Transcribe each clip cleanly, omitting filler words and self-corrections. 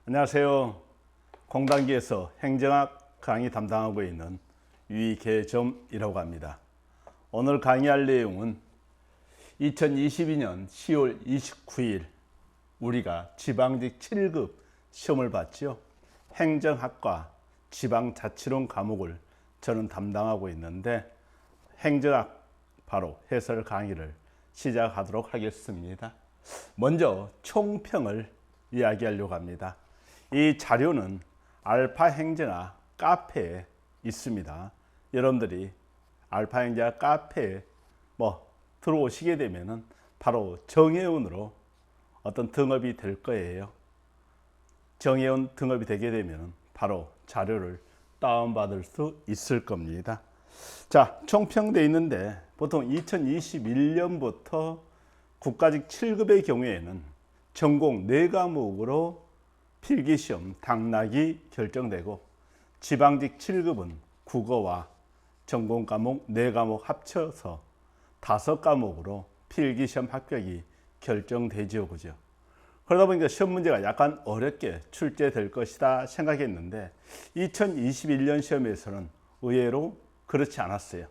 안녕하세요. 공단기에서 행정학 강의 담당하고 있는 위계점이라고 합니다. 오늘 강의할 내용은 2022년 10월 29일 우리가 지방직 7급 시험을 봤죠. 행정학과 지방자치론 과목을 저는 담당하고 있는데 행정학 바로 해설 강의를 시작하도록 하겠습니다. 먼저 총평을 이야기하려고 합니다. 이 자료는 알파 행정학 카페에 있습니다. 여러분들이 알파 행정학 카페에 들어오시게 되면은 바로 정회원으로 어떤 등업이 될 거예요. 정회원 등업이 되게 되면은 바로 자료를 다운받을 수 있을 겁니다. 자, 총평되어 있는데 보통 2021년부터 국가직 7급의 경우에는 전공 4과목으로 필기시험 당락이 결정되고 지방직 7급은 국어와 전공 과목 4과목 합쳐서 5과목으로 필기시험 합격이 결정되죠. 그죠? 그러다 보니까 시험 문제가 약간 어렵게 출제될 것이다 생각했는데 2021년 시험에서는 의외로 그렇지 않았어요.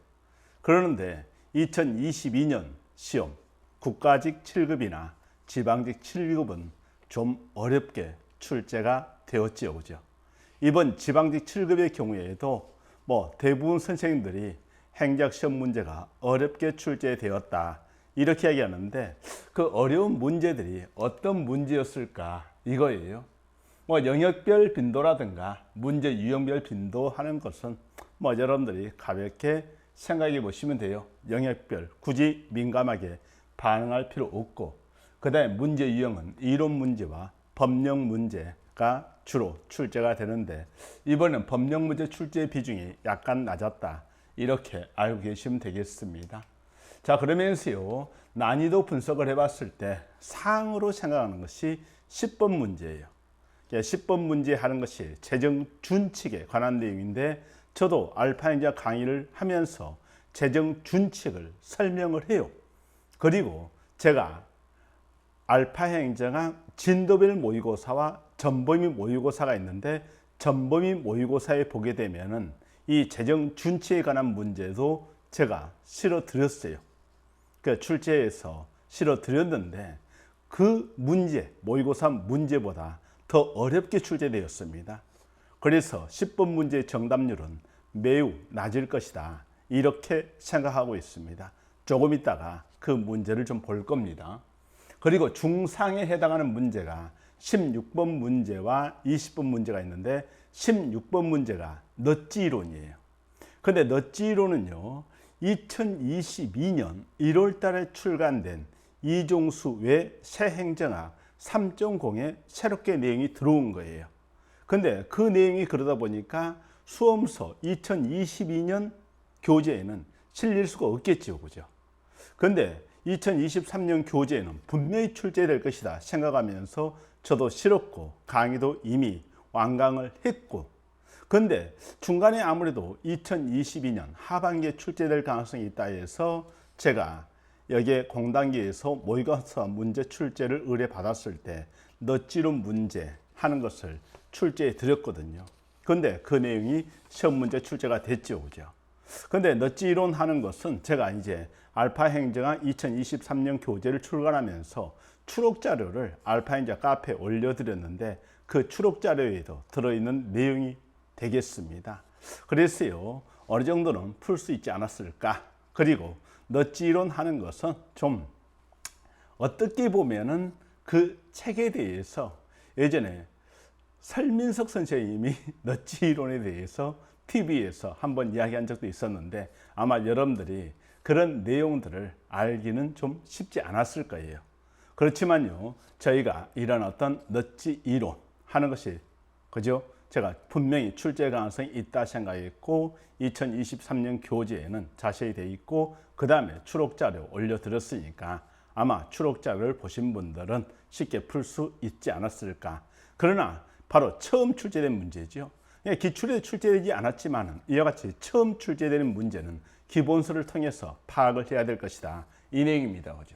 그러는데 2022년 시험 국가직 7급이나 지방직 7급은 좀 어렵게 출제가 되었지요. 그죠? 이번 지방직 7급의 경우에도 대부분 선생님들이 행정시험 문제가 어렵게 출제되었다 이렇게 얘기하는데 그 어려운 문제들이 어떤 문제였을까 이거예요. 영역별 빈도라든가 문제 유형별 빈도 하는 것은 여러분들이 가볍게 생각해 보시면 돼요. 영역별 굳이 민감하게 반응할 필요 없고, 그 다음에 문제 유형은 이론 문제와 법령 문제가 주로 출제가 되는데 이번엔 법령 문제 출제 비중이 약간 낮았다 이렇게 알고 계시면 되겠습니다. 자, 그러면서요 난이도 분석을 해봤을 때 상으로 생각하는 것이 10번 문제예요. 10번 문제 하는 것이 재정 준칙에 관한 내용인데 저도 알파 행정학 강의를 하면서 재정 준칙을 설명을 해요. 그리고 제가 알파 행정학 진도별 모의고사와 전범위 모의고사가 있는데 전범위 모의고사에 보게 되면은 이 재정 준칙에 관한 문제도 제가 실어 드렸어요. 출제해서 실어 드렸는데 그 문제, 모의고사 문제보다 더 어렵게 출제되었습니다. 그래서 10번 문제의 정답률은 매우 낮을 것이다 이렇게 생각하고 있습니다. 조금 있다가 그 문제를 좀 볼 겁니다. 그리고 중상에 해당하는 문제가 16번 문제와 20번 문제가 있는데 16번 문제가 넛지 이론이에요. 근데 넛지 이론은요 2022년 1월 달에 출간된 이종수 외 새행정학 3.0에 새롭게 내용이 들어온 거예요. 근데 그 내용이 그러다 보니까 수험서 2022년 교재에는 실릴 수가 없겠죠. 그죠? 근데 2023년 교재에는 분명히 출제될 것이다 생각하면서 저도 실었고 강의도 이미 완강을 했고, 근데 중간에 아무래도 2022년 하반기에 출제될 가능성이 있다 해서 제가 여기에 공단기에서 모의고사 문제 출제를 의뢰받았을 때 넛지론 문제 하는 것을 출제해 드렸거든요. 근데 그 내용이 시험 문제 출제가 됐죠. 그죠? 근데 넛지 이론 하는 것은 제가 이제 알파 행정학 2023년 교재를 출간하면서 추록 자료를 알파 행정학 카페에 올려드렸는데 그 추록 자료에도 들어있는 내용이 되겠습니다. 그래서요 어느 정도는 풀 수 있지 않았을까. 그리고 넛지 이론 하는 것은 좀 어떻게 보면은 그 책에 대해서 예전에 설민석 선생님이 넛지 이론에 대해서 TV에서 한번 이야기한 적도 있었는데 아마 여러분들이 그런 내용들을 알기는 좀 쉽지 않았을 거예요. 그렇지만요 저희가 이런 어떤 넛지 이론 하는 것이 그죠? 제가 분명히 출제 가능성이 있다 생각했고 2023년 교재에는 자세히 되어 있고 그 다음에 추록자료 올려드렸으니까 아마 추록자료를 보신 분들은 쉽게 풀 수 있지 않았을까. 그러나 바로 처음 출제된 문제죠. 기출에 출제되지 않았지만 이와 같이 처음 출제되는 문제는 기본서를 통해서 파악을 해야 될 것이다 이 내용입니다. 그죠?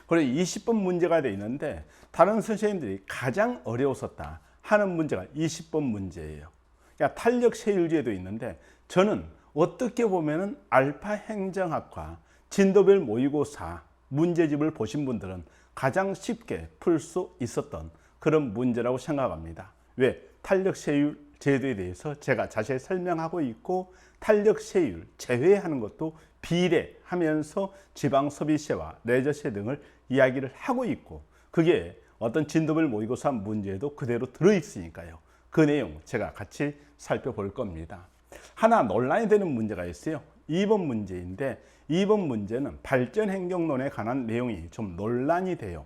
그리고 20번 문제가 되어 있는데 다른 선생님들이 가장 어려웠었다 하는 문제가 20번 문제예요. 그러니까 탄력 세율제도 있는데 저는 어떻게 보면은 알파 행정학과 진도별 모의고사 문제집을 보신 분들은 가장 쉽게 풀 수 있었던 그런 문제라고 생각합니다. 왜? 탄력 세율 제도에 대해서 제가 자세히 설명하고 있고 탄력 세율 제외하는 것도 비례하면서 지방 소비세와 레저세 등을 이야기를 하고 있고 그게 어떤 진도별 모의고사 문제에도 그대로 들어있으니까요. 그 내용 제가 같이 살펴볼 겁니다. 하나 논란이 되는 문제가 있어요. 2번 문제인데 2번 문제는 발전행정론에 관한 내용이 좀 논란이 돼요.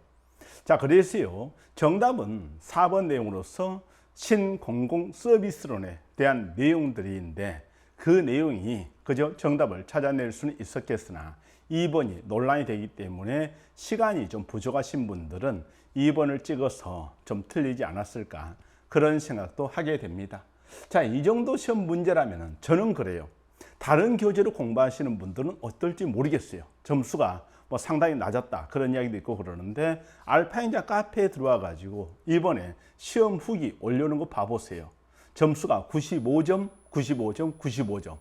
자, 그래서요. 정답은 4번 내용으로서 신공공서비스론에 대한 내용들인데 그 내용이 그저 정답을 찾아낼 수는 있었겠으나 2번이 논란이 되기 때문에 시간이 좀 부족하신 분들은 2번을 찍어서 좀 틀리지 않았을까 그런 생각도 하게 됩니다. 자, 이 정도 시험 문제라면 저는 그래요. 다른 교재로 공부하시는 분들은 어떨지 모르겠어요. 점수가 뭐 상당히 낮았다 그런 이야기도 있고 그러는데 알파인자 카페에 들어와 가지고 이번에 시험 후기 올려놓은 거 봐보세요. 점수가 95점, 95점, 95점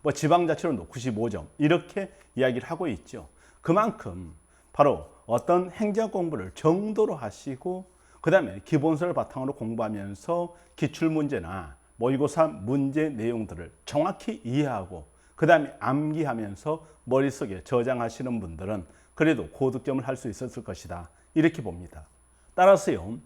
뭐 지방자치론도 95점 이렇게 이야기를 하고 있죠. 그만큼 바로 어떤 행정 공부를 정도로 하시고 그 다음에 기본서를 바탕으로 공부하면서 기출문제나 모의고사 문제 내용들을 정확히 이해하고 그 다음에 암기하면서 머릿속에 저장하시는 분들은 그래도 고득점을 할 수 있었을 것이다 이렇게 봅니다. 따라서요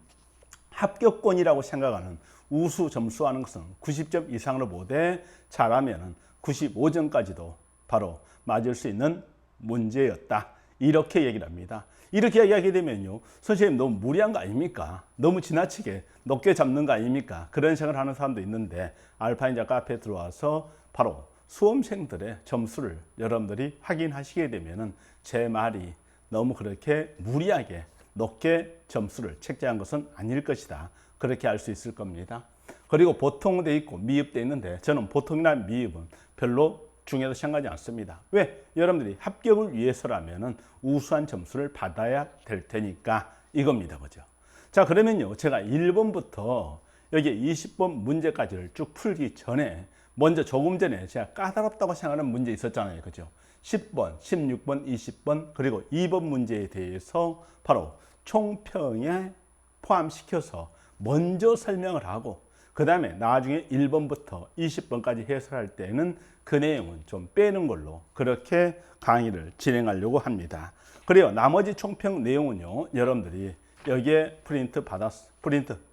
합격권이라고 생각하는 우수 점수하는 것은 90점 이상으로 보되 잘하면 95점까지도 바로 맞을 수 있는 문제였다 이렇게 얘기를 합니다. 이렇게 이야기하게 되면요 선생님 너무 무리한 거 아닙니까? 너무 지나치게 높게 잡는 거 아닙니까? 그런 생각을 하는 사람도 있는데 알파인자 카페에 들어와서 바로 수험생들의 점수를 여러분들이 확인하시게 되면은 제 말이 너무 그렇게 무리하게 높게 점수를 책정한 것은 아닐 것이다 그렇게 알 수 있을 겁니다. 그리고 보통돼 있고 미흡돼 있는데 저는 보통이나 미흡은 별로 중요하다고 생각하지 않습니다. 왜? 여러분들이 합격을 위해서라면은 우수한 점수를 받아야 될 테니까 이겁니다. 그죠? 자, 그러면요. 제가 1번부터 여기 20번 문제까지를 쭉 풀기 전에 먼저 조금 전에 제가 까다롭다고 생각하는 문제 있었잖아요. 그죠? 10번, 16번, 20번, 그리고 2번 문제에 대해서 바로 총평에 포함시켜서 먼저 설명을 하고 그 다음에 나중에 1번부터 20번까지 해설할 때는 그 내용은 좀 빼는 걸로 그렇게 강의를 진행하려고 합니다. 그리고 나머지 총평 내용은요, 여러분들이 여기에 프린트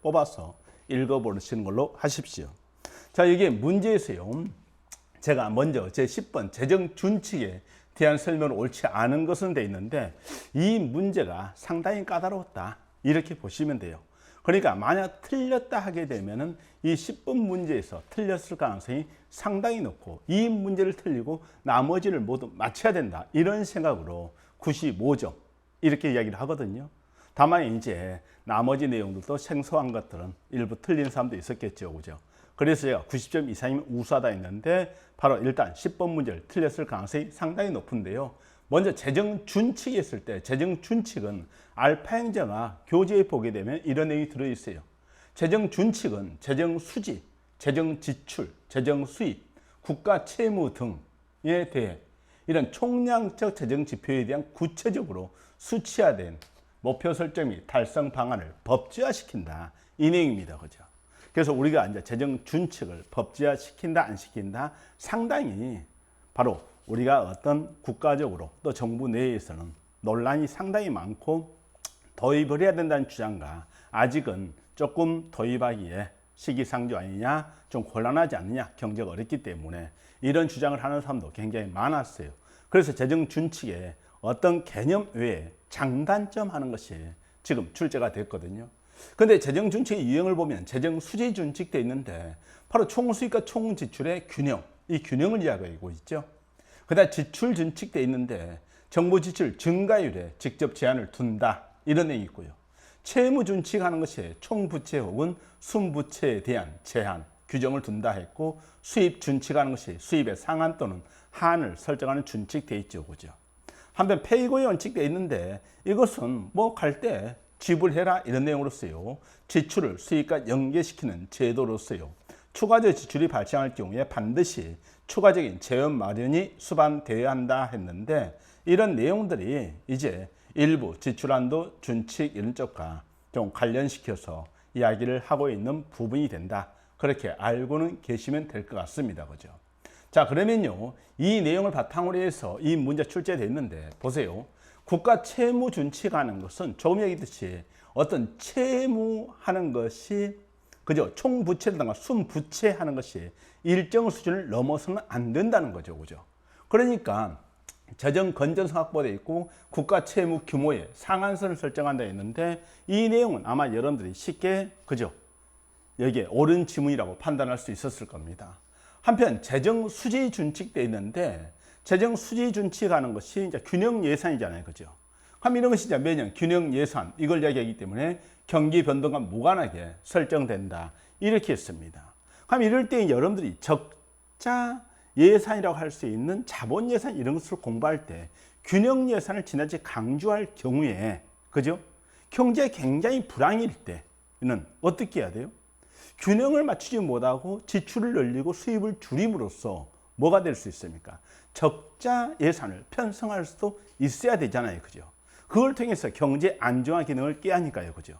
뽑아서 읽어보시는 걸로 하십시오. 자, 이게 문제에서요, 제가 먼저 제 10번 재정 준칙에 대한 설명을 옳지 않은 것은 돼 있는데 이 문제가 상당히 까다로웠다 이렇게 보시면 돼요. 그러니까 만약 틀렸다 하게 되면은 이 10번 문제에서 틀렸을 가능성이 상당히 높고 이 문제를 틀리고 나머지를 모두 맞춰야 된다 이런 생각으로 95점 이렇게 이야기를 하거든요. 다만 이제 나머지 내용들도 생소한 것들은 일부 틀린 사람도 있었겠죠, 그죠? 그래서 제가 90점 이상이면 우수하다 했는데 바로 일단 10번 문제를 틀렸을 가능성이 상당히 높은데요. 먼저 재정 준칙이 있을 때 재정 준칙은 알파 행정학 교재에 보게 되면 이런 내용이 들어있어요. 재정 준칙은 재정 수지, 재정 지출, 재정 수입, 국가 채무 등에 대해 이런 총량적 재정 지표에 대한 구체적으로 수치화된 목표 설정 및 달성 방안을 법제화시킨다. 이 내용입니다. 그죠? 그래서 우리가 이제 재정 준칙을 법제화시킨다, 안 시킨다 상당히 바로 우리가 어떤 국가적으로 또 정부 내에서는 논란이 상당히 많고 도입을 해야 된다는 주장과 아직은 조금 도입하기에 시기상조 아니냐, 좀 곤란하지 않느냐, 경제가 어렵기 때문에 이런 주장을 하는 사람도 굉장히 많았어요. 그래서 재정 준칙에 어떤 개념 외에 장단점 하는 것이 지금 출제가 됐거든요. 근데 재정 준칙의 유형을 보면 재정 수지 준칙도 있는데 바로 총수입과 총지출의 균형, 이 균형을 이야기하고 있죠. 그다음 지출 준칙도 있는데 정부 지출 증가율에 직접 제한을 둔다 이런 내용이 있고요. 채무 준칙하는 것이 총부채 혹은 순부채에 대한 제한, 규정을 둔다 했고 수입 준칙하는 것이 수입의 상한 또는 한을 설정하는 준칙돼 있죠, 그죠? 한편 폐의고의 원칙도 있는데 이것은 뭐 갈 때 지불해라 이런 내용으로서요. 지출을 수입과 연계시키는 제도로서요. 추가적 지출이 발생할 경우에 반드시 추가적인 재원 마련이 수반되어야 한다 했는데 이런 내용들이 이제 일부 지출한도 준칙 이런 쪽과 좀 관련시켜서 이야기를 하고 있는 부분이 된다. 그렇게 알고는 계시면 될 것 같습니다. 그죠? 자, 그러면요. 이 내용을 바탕으로 해서 이 문제 출제됐는데 보세요. 국가 채무 준칙하는 것은 조금 얘기했듯이 어떤 채무하는 것이 그죠? 총부채라든가 순부채하는 것이 일정 수준을 넘어서는 안 된다는 거죠. 그죠? 그러니까 재정 건전성 확보되어 있고 국가 채무 규모의 상한선을 설정한다 했는데 이 내용은 아마 여러분들이 쉽게 그죠? 여기에 옳은 지문이라고 판단할 수 있었을 겁니다. 한편 재정 수지 준칙돼 있는데 재정 수지 준칙하는 것이 이제 균형 예산이잖아요. 그죠? 그럼 이런 것이 이제 매년 균형 예산 이걸 이야기하기 때문에 경기 변동과 무관하게 설정된다. 이렇게 했습니다. 그럼 이럴 때 여러분들이 적자 예산이라고 할 수 있는 자본 예산 이런 것을 공부할 때 균형 예산을 지나치게 강조할 경우에 그죠? 경제에 굉장히 불황일 때는 어떻게 해야 돼요? 균형을 맞추지 못하고 지출을 늘리고 수입을 줄임으로써 뭐가 될 수 있습니까? 적자 예산을 편성할 수도 있어야 되잖아요. 그죠? 그걸 통해서 경제 안정화 기능을 깨하니까요. 그죠?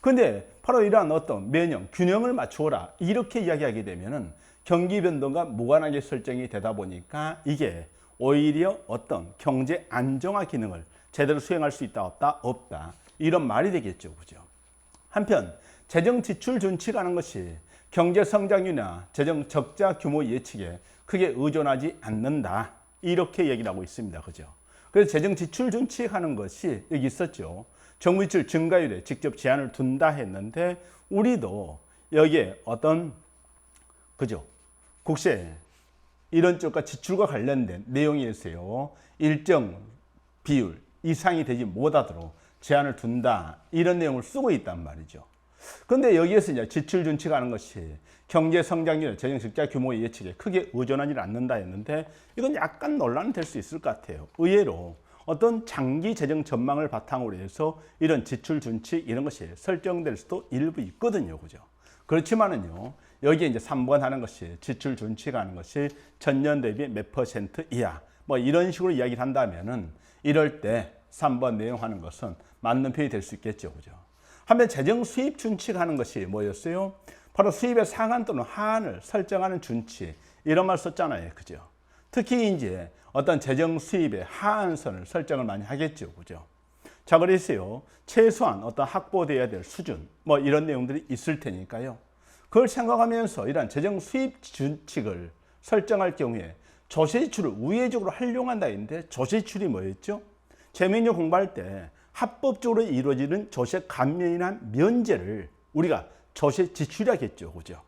근데 바로 이러한 어떤 매년 균형을 맞추어라 이렇게 이야기하게 되면은 경기 변동과 무관하게 설정이 되다 보니까 이게 오히려 어떤 경제 안정화 기능을 제대로 수행할 수 있다 없다? 없다. 이런 말이 되겠죠. 그죠? 한편 재정 지출 준칙하는 것이 경제 성장률이나 재정 적자 규모 예측에 크게 의존하지 않는다. 이렇게 얘기를 하고 있습니다. 그죠? 그래서 재정 지출 준칙하는 것이 여기 있었죠. 정부 지출 증가율에 직접 제한을 둔다 했는데 우리도 여기에 어떤 그죠? 국세 이런 쪽과 지출과 관련된 내용이 있어요. 일정 비율 이상이 되지 못하도록 제한을 둔다. 이런 내용을 쓰고 있단 말이죠. 그런데 여기에서 이제 지출 준칙하는 것이 경제 성장률, 재정 적자 규모의 예측에 크게 의존하지 않는다 했는데 이건 약간 논란이 될 수 있을 것 같아요. 의외로 어떤 장기 재정 전망을 바탕으로 해서 이런 지출 준칙 이런 것이 설정될 수도 일부 있거든요. 그죠? 그렇지만은요. 여기에 이제 3번 하는 것이 지출 준칙하는 것이 전년 대비 몇 % 이하 뭐 이런 식으로 이야기를 한다면은 이럴 때 3번 내용하는 것은 맞는 표현이 될 수 있겠죠. 그죠? 한편 재정 수입 준칙하는 것이 뭐였어요? 바로 수입의 상한 또는 하한을 설정하는 준칙 이런 말 썼잖아요. 그죠? 특히 이제 어떤 재정 수입의 하한선을 설정을 많이 하겠죠. 그죠? 자, 그래서요. 최소한 어떤 확보되어야 될 수준 뭐 이런 내용들이 있을 테니까요. 그걸 생각하면서 이러한 재정 수입 준칙을 설정할 경우에 조세지출을 우회적으로 활용한다 했는데 조세지출이 뭐였죠? 재미있는 공부할 때 합법적으로 이루어지는 조세 감면이나 면제를 우리가 조세 지출이라겠죠. 그죠?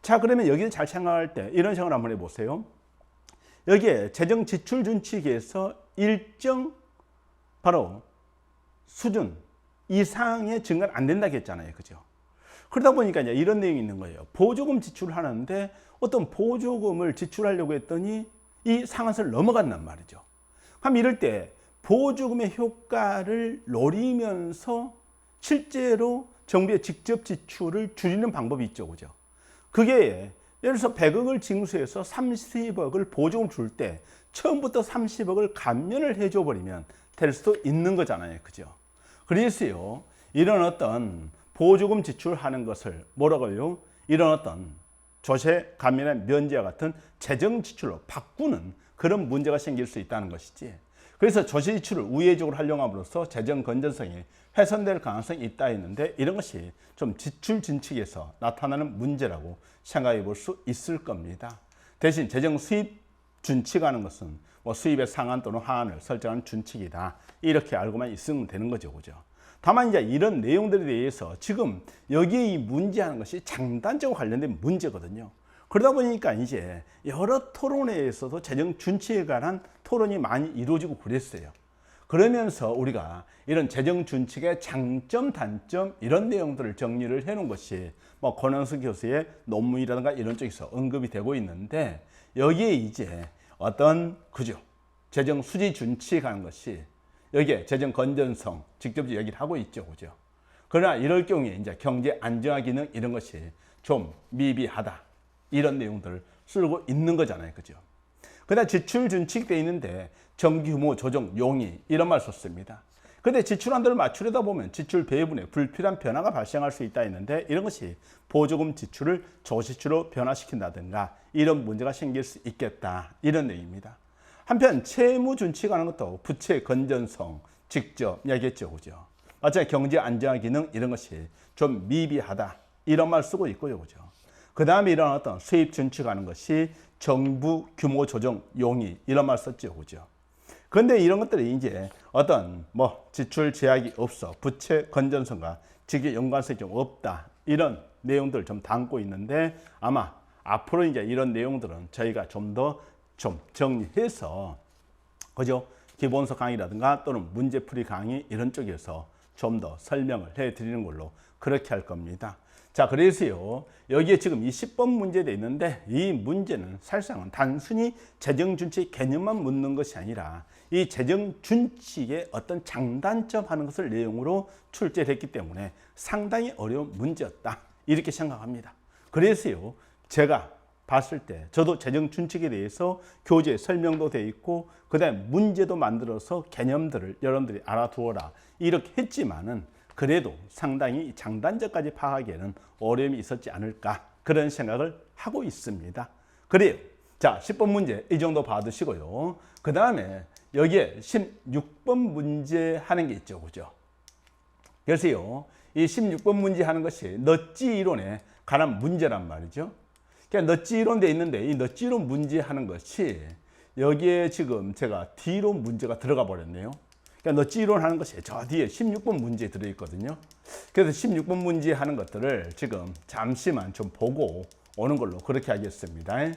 자, 그러면 여기를 잘 생각할 때 이런 생각을 한번 해보세요. 여기에 재정 지출 준칙에서 일정 바로 수준 이상의 증가는 안 된다고 했잖아요. 그죠? 그러다 보니까 이제 이런 내용이 있는 거예요. 보조금 지출을 하는데 어떤 보조금을 지출하려고 했더니 이 상한선을 넘어간단 말이죠. 그럼 이럴 때 보조금의 효과를 노리면서 실제로 정부의 직접 지출을 줄이는 방법이 있죠. 그죠? 그게 예를 들어서 100억을 징수해서 30억을 보조금 줄 때 처음부터 30억을 감면을 해줘 버리면 될 수도 있는 거잖아요. 그죠? 그래서요. 이런 어떤 보조금 지출하는 것을 뭐라고요? 이런 어떤 조세 감면의 면제와 같은 재정 지출로 바꾸는 그런 문제가 생길 수 있다는 것이지. 그래서 조세 지출을 우회적으로 활용함으로써 재정 건전성이 훼손될 가능성이 있다 했는데 이런 것이 좀 지출 준칙에서 나타나는 문제라고 생각해 볼 수 있을 겁니다. 대신 재정 수입 준칙하는 것은 뭐 수입의 상한 또는 하한을 설정하는 준칙이다. 이렇게 알고만 있으면 되는 거죠. 그죠? 다만 이제 이런 내용들에 대해서 지금 여기에 이 문제하는 것이 장단점과 관련된 문제거든요. 그러다 보니까 이제 여러 토론회에서도 재정 준칙에 관한 토론이 많이 이루어지고 그랬어요. 그러면서 우리가 이런 재정 준칙의 장점, 단점 이런 내용들을 정리를 해놓은 것이 뭐 권영수 교수의 논문이라든가 이런 쪽에서 언급이 되고 있는데 여기에 이제 어떤 그죠? 재정 수지 준칙하는 것이 여기에 재정 건전성 직접 얘기를 하고 있죠. 그죠? 그러나 이럴 경우에 이제 경제 안정화 기능 이런 것이 좀 미비하다. 이런 내용들을 쓰고 있는 거잖아요. 그죠? 그다음 지출 준칙 돼 있는데 정규모 조정 용이 이런 말 썼습니다. 근데 지출안들을 맞추려다 보면 지출 배분에 불필요한 변화가 발생할 수 있다 했는데 이런 것이 보조금 지출을 조지출로 변화시킨다든가 이런 문제가 생길 수 있겠다. 이런 내용입니다. 한편 채무 준칙하는 것도 부채 건전성 직접 이야기했죠. 그죠? 마찬가지 경제 안정화 기능 이런 것이 좀 미비하다. 이런 말 쓰고 있고요. 그죠? 그 다음에 이런 어떤 수입 준칙하는 것이 정부 규모 조정 용이 이런 말 썼죠. 그죠? 그런데 이런 것들이 이제 어떤 지출 제약이 없어 부채 건전성과 직계 연관성이 좀 없다 이런 내용들을 좀 담고 있는데 아마 앞으로 이제 이런 내용들은 저희가 좀 더 정리해서 그죠? 기본서 강의라든가 또는 문제풀이 강의 이런 쪽에서 좀 더 설명을 해드리는 걸로 그렇게 할 겁니다. 자, 그래서요, 여기에 지금 이 10번 문제돼 있는데 이 문제는 사실상은 단순히 재정준칙 개념만 묻는 것이 아니라 이 재정준칙의 어떤 장단점 하는 것을 내용으로 출제를 했기 때문에 상당히 어려운 문제였다. 이렇게 생각합니다. 그래서요, 제가 봤을 때 저도 재정준칙에 대해서 교재에 설명도 돼 있고 그 다음에 문제도 만들어서 개념들을 여러분들이 알아두어라. 이렇게 했지만은 그래도 상당히 장단점까지 파악하기에는 어려움이 있었지 않을까 그런 생각을 하고 있습니다. 그래요. 자, 10번 문제 이 정도 받으시고요. 그 다음에 여기에 16번 문제 하는 게 있죠. 그죠? 그래서요, 이 16번 문제 하는 것이 넛지 이론에 관한 문제란 말이죠. 그러니까 넛지 이론 돼 있는데 이 넛지 이론 문제 하는 것이 여기에 지금 제가 D로 문제가 들어가 버렸네요. 그러니까 넛지 이론 하는 것이 저 뒤에 16번 문제에 들어있거든요. 그래서 16번 문제 하는 것들을 지금 잠시만 좀 보고 오는 걸로 그렇게 하겠습니다. 예,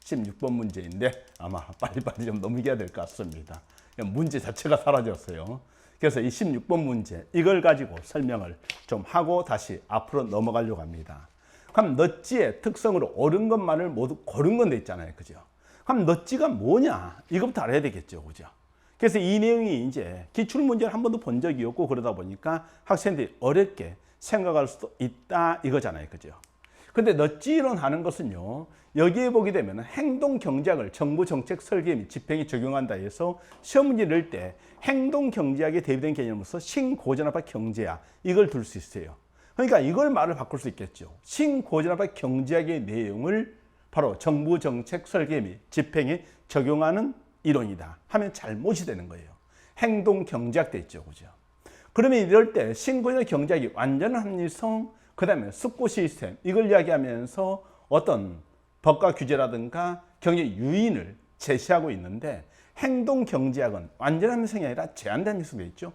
16번 문제인데 아마 빨리빨리 좀 넘겨야 될 것 같습니다. 문제 자체가 사라졌어요. 그래서 이 16번 문제 이걸 가지고 설명을 좀 하고 다시 앞으로 넘어가려고 합니다. 그럼 넛지의 특성으로 옳은 것만을 모두 고른 건 돼 있잖아요. 그죠? 그럼 넛지가 뭐냐? 이것부터 알아야 되겠죠. 그죠? 그래서 이 내용이 이제 기출문제를 한 번도 본 적이 없고 그러다 보니까 학생들이 어렵게 생각할 수도 있다 이거잖아요. 그죠? 근데 넛지 이론 하는 것은요, 여기에 보게 되면 행동 경제학을 정부 정책 설계 및 집행에 적용한다 해서 시험 문제 낼 때 행동 경제학에 대비된 개념으로서 신고전압화 경제학 이걸 둘 수 있어요. 그러니까 이걸 말을 바꿀 수 있겠죠. 신고전압화 경제학의 내용을 바로 정부 정책 설계 및 집행에 적용하는 이론이다 하면 잘못이 되는 거예요. 행동 경제학 돼 있죠. 그죠? 그러면 이럴 때 신고전압 경제학이 완전한 합리성, 그 다음에 숙고 시스템 이걸 이야기하면서 어떤 법과 규제라든가 경제 유인을 제시하고 있는데 행동 경제학은 완전한 합리성이 아니라 제한된 합리성이 있죠.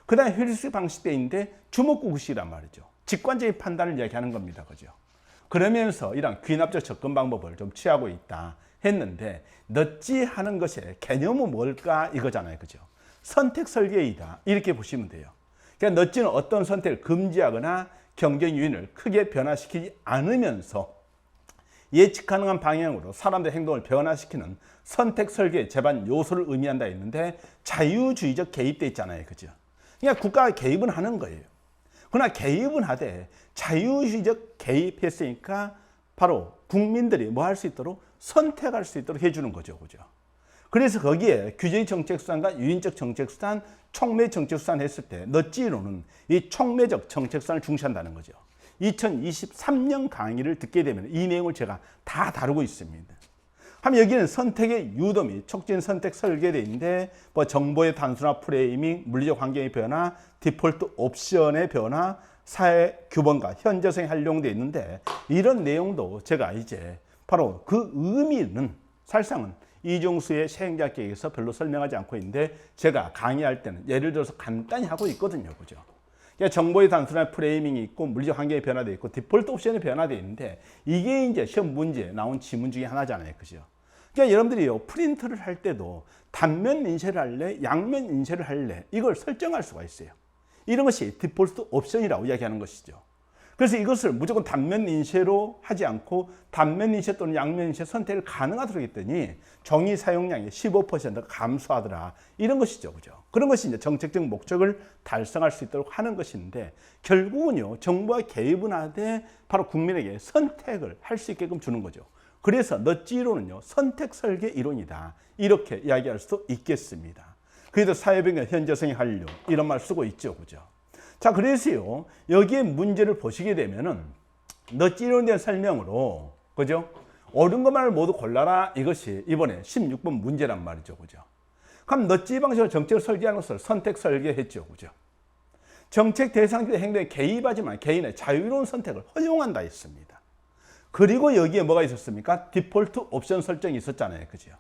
그 다음에 휴리스틱 방식대인데 주목구구식이란 말이죠. 직관적인 판단을 이야기하는 겁니다. 그죠? 그러면서 이런 귀납적 접근 방법을 좀 취하고 있다 했는데 넛지 하는 것의 개념은 뭘까 이거잖아요. 그죠? 선택 설계이다 이렇게 보시면 돼요. 그러니까 넛지는 어떤 선택을 금지하거나 경쟁 유인을 크게 변화시키지 않으면서 예측 가능한 방향으로 사람들의 행동을 변화시키는 선택 설계의 제반 요소를 의미한다 했는데 자유주의적 개입돼 있잖아요. 그죠? 그러니까 국가가 개입은 하는 거예요. 그러나 개입은 하되 자유주의적 개입했으니까 바로 국민들이 뭐 할 수 있도록 선택할 수 있도록 해주는 거죠. 그죠? 그래서 거기에 규제적 정책수단과 유인적 정책수단, 촉매 정책수단 했을 때 넛지로는 이 촉매적 정책수단을 중시한다는 거죠. 2023년 강의를 듣게 되면 이 내용을 제가 다 다루고 있습니다. 하면 여기는 선택의 유도 및 촉진 선택 설계되어 있는데 정보의 단순화 프레이밍, 물리적 환경의 변화, 디폴트 옵션의 변화, 사회 규범과 현저성이 활용되어 있는데 이런 내용도 제가 이제 바로 그 의미는 사실상은 이종수의 시행자격에서 별로 설명하지 않고 있는데 제가 강의할 때는 예를 들어서 간단히 하고 있거든요. 그죠? 그러니까 정보의 단순한 프레이밍이 있고 물리적 환경이 변화되어 있고 디폴트 옵션이 변화되어 있는데 이게 이제 시험 문제에 나온 지문 중에 하나잖아요. 그죠? 그러니까 여러분들이요, 프린트를 할 때도 단면 인쇄를 할래, 양면 인쇄를 할래 이걸 설정할 수가 있어요. 이런 것이 디폴트 옵션이라고 이야기하는 것이죠. 그래서 이것을 무조건 단면 인쇄로 하지 않고 단면 인쇄 또는 양면 인쇄 선택을 가능하도록 했더니 종이 사용량이 15% 감소하더라. 이런 것이죠. 그죠? 그런 것이 이제 정책적 목적을 달성할 수 있도록 하는 것인데 결국은요, 정부가 개입은 하되 바로 국민에게 선택을 할 수 있게끔 주는 거죠. 그래서 넛지 이론은요, 선택 설계 이론이다. 이렇게 이야기할 수도 있겠습니다. 그래도 사회변경 현저성의 한류 이런 말 쓰고 있죠. 그죠? 자, 그래서요, 여기에 문제를 보시게 되면은 넛지 이론에 대한 설명으로, 그죠? 옳은 것만을 모두 골라라. 이것이 이번에 16번 문제란 말이죠. 그죠? 그럼 넛지 방식으로 정책을 설계하는 것을 선택 설계했죠. 그죠? 정책 대상자의 행동에 개입하지만 개인의 자유로운 선택을 허용한다 했습니다. 그리고 여기에 뭐가 있었습니까? 디폴트 옵션 설정이 있었잖아요. 그죠?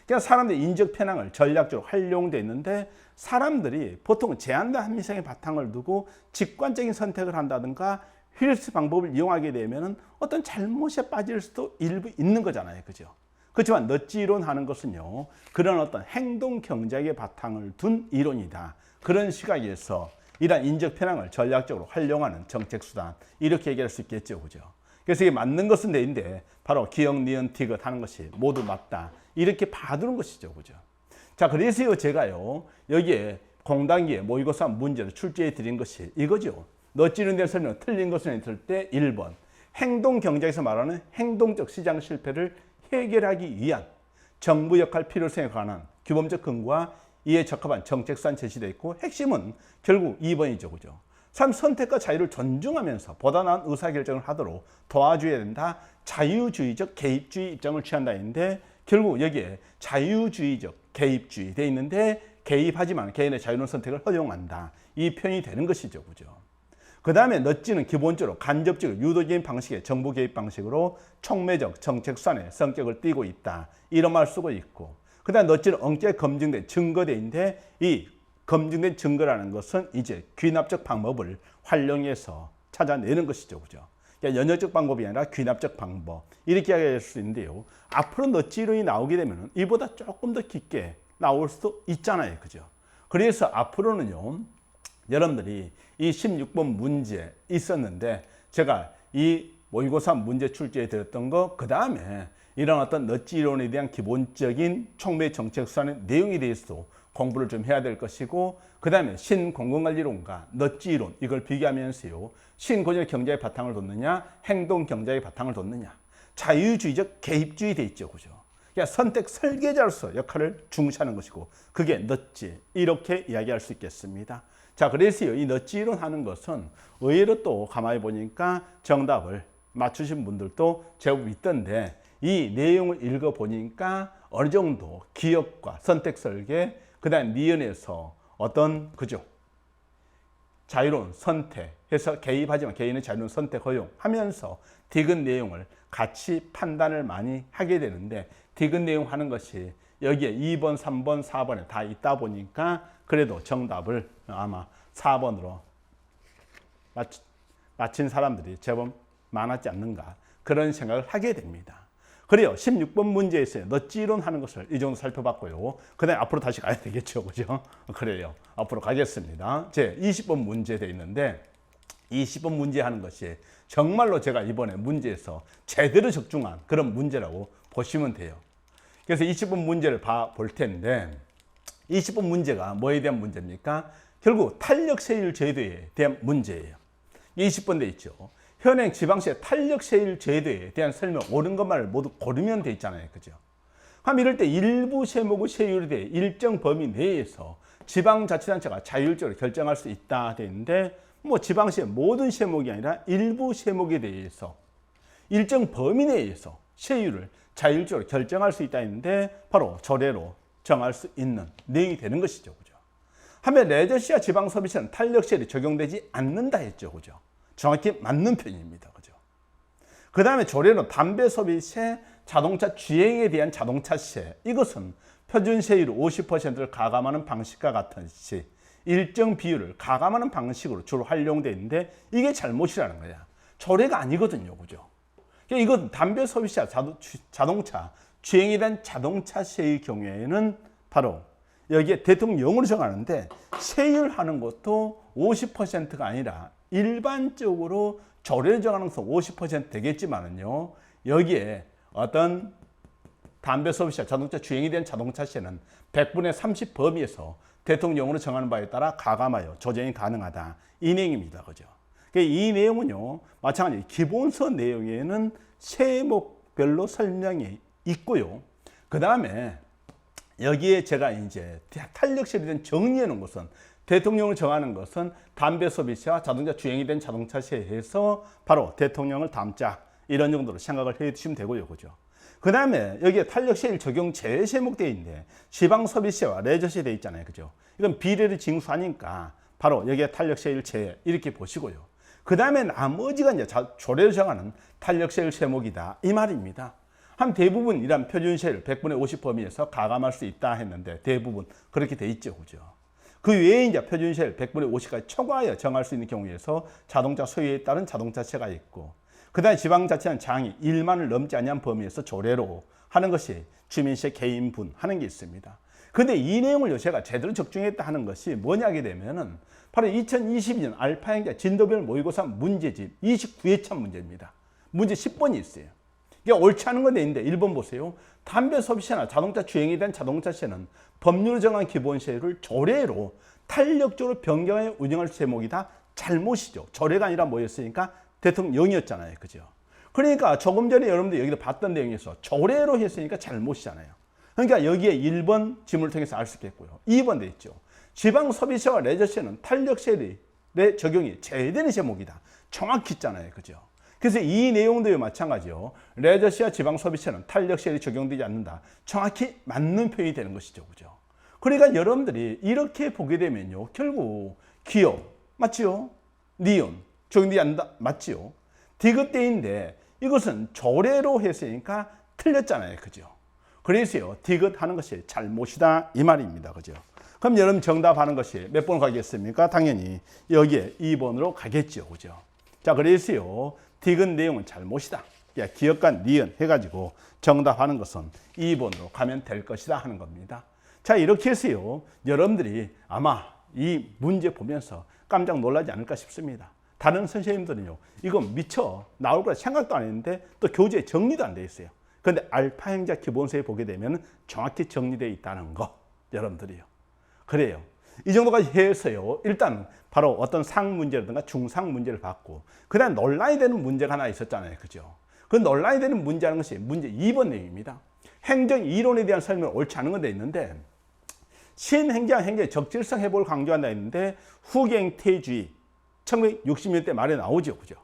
그러니까 사람들이 인적 편향을 전략적으로 활용되어 있는데 사람들이 보통 제한된 합리성의 바탕을 두고 직관적인 선택을 한다든가 휠스 방법을 이용하게 되면 어떤 잘못에 빠질 수도 일부 있는 거잖아요. 그죠? 그렇지만 넛지 이론 하는 것은요, 그런 어떤 행동 경제학의 바탕을 둔 이론이다. 그런 시각에서 이러한 인적 편향을 전략적으로 활용하는 정책 수단, 이렇게 얘기할 수 있겠죠. 그죠? 그래서 이게 맞는 것은 내인데 바로 기억, 니은, 티귿 하는 것이 모두 맞다. 이렇게 봐두는 것이죠. 그죠? 자, 그래서요, 제가요, 여기에 공단기에 모의고사 문제를 출제해 드린 것이 이거죠. 넛지 이론에 대한 설명 틀린 것을 했을 때 1번. 행동 경제에서 말하는 행동적 시장 실패를 해결하기 위한 정부 역할 필요성에 관한 규범적 근거와 이에 적합한 정책 수단 제시되어 있고 핵심은 결국 2번이죠. 그죠? 삶 선택과 자유를 존중하면서 보다 나은 의사결정을 하도록 도와줘야 된다. 자유주의적 개입주의 입장을 취한다 했는데 결국 여기에 자유주의적 개입주의 돼 있는데 개입하지만 개인의 자유로운 선택을 허용한다. 이 표현이 되는 것이죠. 그죠? 그 다음에 넛지는 기본적으로 간접적 유도적인 방식의 정부 개입 방식으로 촉매적 정책 수단의 성격을 띠고 있다. 이런 말 쓰고 있고 그 다음에 넛지는 엄격히 검증된 증거대인데 이 검증된 증거라는 것은 이제 귀납적 방법을 활용해서 찾아내는 것이죠. 그죠? 그러니까 연역적 방법이 아니라 귀납적 방법. 이렇게 이야기할 수 있는데요. 앞으로 넛지 이론이 나오게 되면 이보다 조금 더 깊게 나올 수도 있잖아요. 그죠? 그래서 앞으로는요, 여러분들이 이 16번 문제 있었는데 제가 이 모의고사 문제 출제해 드렸던 거, 그 다음에 이런 어떤 넛지 이론에 대한 기본적인 촉매 정책 수단의 내용에 대해서도 공부를 좀 해야 될 것이고, 그 다음에 신공공관리론과 넛지 이론 이걸 비교하면서요, 신고전 경제의 바탕을 뒀느냐, 행동 경제의 바탕을 뒀느냐, 자유주의적 개입주의 돼 있죠. 그죠? 그러니까 선택 설계자로서 역할을 중시하는 것이고 그게 넛지, 이렇게 이야기할 수 있겠습니다. 자, 그래서요, 이 넛지 이론 하는 것은 의외로 또 가만히 보니까 정답을 맞추신 분들도 제법 있던데 이 내용을 읽어보니까 어느 정도 기억과 선택 설계, 그 다음 니은에서 어떤, 그죠? 자유로운 선택해서 개입하지만 개인의 자유로운 선택 허용하면서 디귿 내용을 같이 판단을 많이 하게 되는데 디귿 내용 하는 것이 여기에 2번, 3번, 4번에 다 있다 보니까 그래도 정답을 아마 4번으로 맞힌 사람들이 제법 많았지 않는가 그런 생각을 하게 됩니다. 그래요. 16번 문제에서 넛지 이론 하는 것을 이 정도 살펴봤고요. 그 다음에 앞으로 다시 가야 되겠죠. 그죠? 그래요. 앞으로 가겠습니다. 제 20번 문제 돼 있는데 20번 문제 하는 것이 정말로 제가 이번에 문제에서 제대로 적중한 그런 문제라고 보시면 돼요. 그래서 20번 문제를 볼 텐데 20번 문제가 뭐에 대한 문제입니까? 결국 탄력 세율 제도에 대한 문제예요. 20번 돼 있죠. 현행 지방시의 탄력 세율 제도에 대한 설명, 옳은 것만을 모두 고르면 돼 있잖아요. 그죠? 그럼 이럴 때 일부 세목의 세율에 대해 일정 범위 내에서 지방자치단체가 자율적으로 결정할 수 있다 돼 있는데 뭐 지방시의 모든 세목이 아니라 일부 세목에 대해서 일정 범위 내에서 세율을 자율적으로 결정할 수 있다 했는데 바로 조례로 정할 수 있는 내용이 되는 것이죠. 그죠? 하면 레저시와 지방소비세는 탄력세율이 적용되지 않는다 했죠. 그죠? 정확히 맞는 편입니다. 그죠? 그 다음에 조례로 담배 소비세, 자동차 주행에 대한 자동차세, 이것은 표준세율 50%를 가감하는 방식과 같이 일정 비율을 가감하는 방식으로 주로 활용되어 있는데 이게 잘못이라는 거야. 조례가 아니거든요. 그죠? 이건 담배 소비세와 자동차 주행에 대한 자동차세의 경우에는 바로 여기에 대통령령으로 정하는데 세율하는 것도 50%가 아니라 일반적으로 조례를 정하는 것은 50% 되겠지만은요, 여기에 어떤 담배 소비세, 자동차 주행이 된 자동차 세는 100분의 30 범위에서 대통령으로 정하는 바에 따라 가감하여 조정이 가능하다. 이 내용입니다. 그죠? 이 내용은요, 마찬가지 기본서 내용에는 세목별로 설명이 있고요. 그 다음에 여기에 제가 이제 탄력실에 대한 정리해 놓은 것은 대통령을 정하는 것은 담배 소비세와 자동차 주행이 된 자동차세에서 바로 대통령을 담자 이런 정도로 생각을 해 주시면 되고요. 그죠? 그 다음에 여기에 탄력세율 적용 제세목되어 있는데 지방 소비세와 레저세 되어 있잖아요. 그죠? 이건 비례를 징수하니까 바로 여기에 탄력세율 제 이렇게 보시고요. 그 다음에 나머지가 이제 조례를 정하는 탄력세율 세목이다. 이 말입니다. 한 대부분 이런 표준세율 100분의 50 범위에서 가감할 수 있다 했는데 대부분 그렇게 돼 있죠. 그죠? 그 외에 이제 표준세율 100분의 50까지 초과하여 정할 수 있는 경우에서 자동차 소유에 따른 자동차세가 있고, 그 다음에 지방자치는 장이 1만을 넘지 않는 범위에서 조례로 하는 것이 주민세 개인분 하는 게 있습니다. 근데 이 내용을 제가 제대로 적중했다 하는 것이 뭐냐게 되면은 바로 2022년 알파행자 진도별 모의고사 문제집 29회차 문제입니다. 문제 10번이 있어요. 이게 옳지 않은 건 있는데 1번 보세요. 담배 소비세나 자동차 주행에 대한 자동차세는 법률로 정한 기본세율을 조례로 탄력적으로 변경해 운영할 제목이다. 잘못이죠. 조례가 아니라 뭐였으니까 대통령이었잖아요. 그죠? 그러니까 조금 전에 여러분들 여기서 봤던 내용에서 조례로 했으니까 잘못이잖아요. 그러니까 여기에 1번 지문을 통해서 알 수 있겠고요. 2번 돼 있죠. 지방 소비세와 레저세는 탄력세율의 적용이 제외되는 제목이다. 정확히 있잖아요. 그죠? 그래서 이 내용도 마찬가지요. 레저세와 지방 소비세는 탄력세율이 적용되지 않는다. 정확히 맞는 표현이 되는 것이죠. 그죠? 그러니까 여러분들이 이렇게 보게 되면요. 결국 기업, 맞지요? 니은, 적용되지 않는다. 맞지요? 디귿대인데 이것은 조례로 했으니까 틀렸잖아요. 그죠? 그래서요. 디귿하는 것이 잘못이다. 이 말입니다. 그죠? 그럼 여러분 정답하는 것이 몇 번 가겠습니까? 당연히 여기에 2번으로 가겠죠. 그죠? 자, 그래서요. 디귿 내용은 잘못이다. 기업과 니은 해가지고 정답하는 것은 2번으로 가면 될 것이다 하는 겁니다. 자, 이렇게 해서요. 여러분들이 아마 이 문제 보면서 깜짝 놀라지 않을까 싶습니다. 다른 선생님들은요. 이거 미처 나올 거라 생각도 안 했는데 또 교재에 정리도 안 돼 있어요. 그런데 알파행자 기본서에 보게 되면 정확히 정리되어 있다는 거. 여러분들이요. 그래요. 이 정도까지 해서요. 일단 바로 어떤 상 문제라든가 중상 문제를 받고 그 다음 논란이 되는 문제가 하나 있었잖아요. 그죠? 그 논란이 되는 문제라는 것이 문제 2번 내용입니다. 행정 이론에 대한 설명은 옳지 않은 건 돼 있는데 신행정 행정의 적절성 회복을 강조한다 했는데 후갱태주의 1960년대 말에 나오죠. 그죠?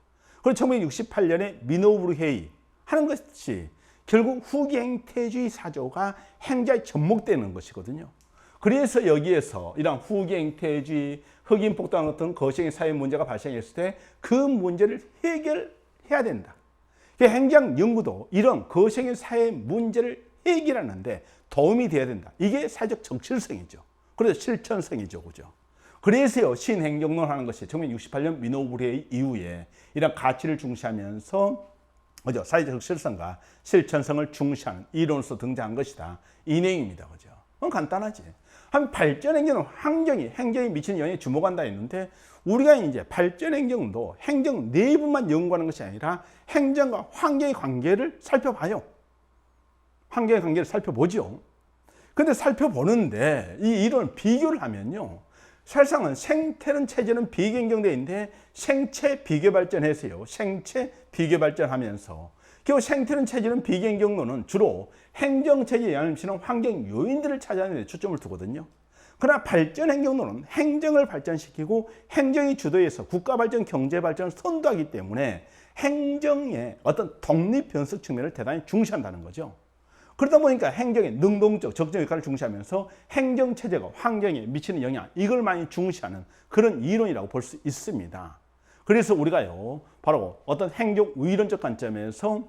그리고 1968년에 미노브르 회의 하는 것이 결국 후갱태주의 사조가 행정에 접목되는 것이거든요. 그래서 여기에서 이런 후갱태주의, 흑인폭동 같은 거시적인 사회 문제가 발생했을 때 그 문제를 해결해야 된다. 행정 연구도 이런 거시적인 사회 문제를 해결하는데 도움이 돼야 된다. 이게 사회적 적실성이죠. 그래서 실천성이죠. 그죠? 그래서요, 신행정론 하는 것이 1968년 미노브르 이후에 이런 가치를 중시하면서 그죠? 사회적 적실성과 실천성을 중시하는 이론으로서 등장한 것이다. 이 내용입니다. 그죠? 간단하지. 한 발전행정은 행정이 미치는 영향에 주목한다 했는데 우리가 이제 발전행정도 행정 내부만 연구하는 것이 아니라 행정과 환경의 관계를 살펴봐요. 환경의 관계를 살펴보죠. 근데 살펴보는데 이 이론 비교를 하면요. 사실상은 생태는 체제는 비경정되어 있는데 생체 비교 발전해서요. 생체 비교 발전하면서 결국 생태는 체제는 비경정론은 주로 행정체제에 영향을 미치는 환경 요인들을 찾아내는 데 초점을 두거든요. 그러나 발전행정론은 행정을 발전시키고 행정이 주도해서 국가발전, 경제발전을 선도하기 때문에 행정의 어떤 독립변수 측면을 대단히 중시한다는 거죠. 그러다 보니까 행정의 능동적, 적정 역할을 중시하면서 행정체제가 환경에 미치는 영향, 이걸 많이 중시하는 그런 이론이라고 볼 수 있습니다. 그래서 우리가요, 바로 어떤 행정 우위론적 관점에서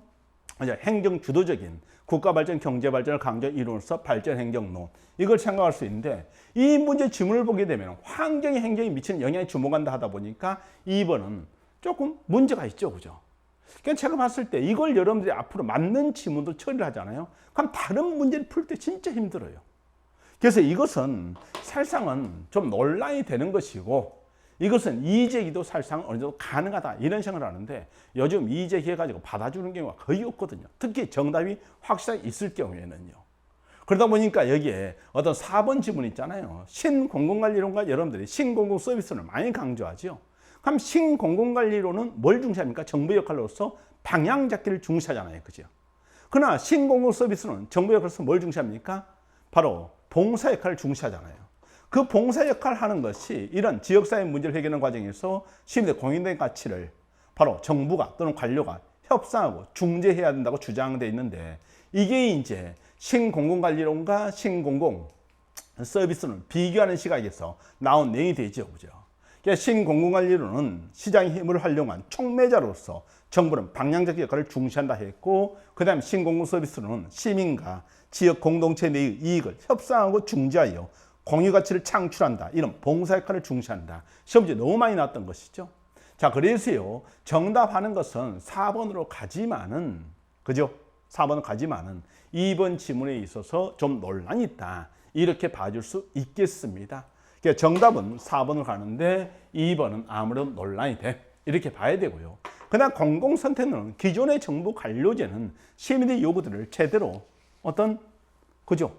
행정 주도적인 국가 발전, 경제 발전을 강조한 이론으로서 발전 행정론, 이걸 생각할 수 있는데 이 문제 지문을 보게 되면 환경이 행정에 미치는 영향에 주목한다 하다 보니까 2번은 조금 문제가 있죠. 그죠? 그러니까 제가 봤을 때 이걸 여러분들이 앞으로 맞는 지문도 처리를 하잖아요. 그럼 다른 문제를 풀 때 진짜 힘들어요. 그래서 이것은 사실상은 좀 논란이 되는 것이고 이것은 이의제기도 사실상 어느 정도 가능하다 이런 생각을 하는데 요즘 이의제기 해가지고 받아주는 경우가 거의 없거든요. 특히 정답이 확실하게 있을 경우에는요. 그러다 보니까 여기에 어떤 4번 지문 있잖아요. 신공공관리론과 여러분들이 신공공 서비스를 많이 강조하죠. 그럼 신공공관리론은 뭘 중시합니까? 정부 역할로서 방향 잡기를 중시하잖아요. 그죠? 그러나 신공공 서비스는 정부 역할로서 뭘 중시합니까? 바로 봉사 역할을 중시하잖아요. 그 봉사 역할을 하는 것이 이런 지역사회 문제를 해결하는 과정에서 시민의 공인된 가치를 바로 정부가 또는 관료가 협상하고 중재해야 된다고 주장되어 있는데 이게 이제 신공공관리론과 신공공 서비스는 비교하는 시각에서 나온 내용이 되죠. 그죠? 그러니까 신공공관리론은 시장의 힘을 활용한 촉매자로서 정부는 방향적 역할을 중시한다 했고 그 다음에 신공공 서비스는 시민과 지역 공동체 내의 이익을 협상하고 중재하여 공유가치를 창출한다. 이런 봉사 역할을 중시한다. 시험 문제 너무 많이 나왔던 것이죠. 자, 그래서요. 정답하는 것은 4번으로 가지만은, 그죠? 4번으로 가지만은 2번 지문에 있어서 좀 논란이 있다. 이렇게 봐줄 수 있겠습니다. 그러니까 정답은 4번으로 가는데 2번은 아무런 논란이 돼. 이렇게 봐야 되고요. 그러나 공공선택론은 기존의 정부 관료제는 시민의 요구들을 제대로 그죠?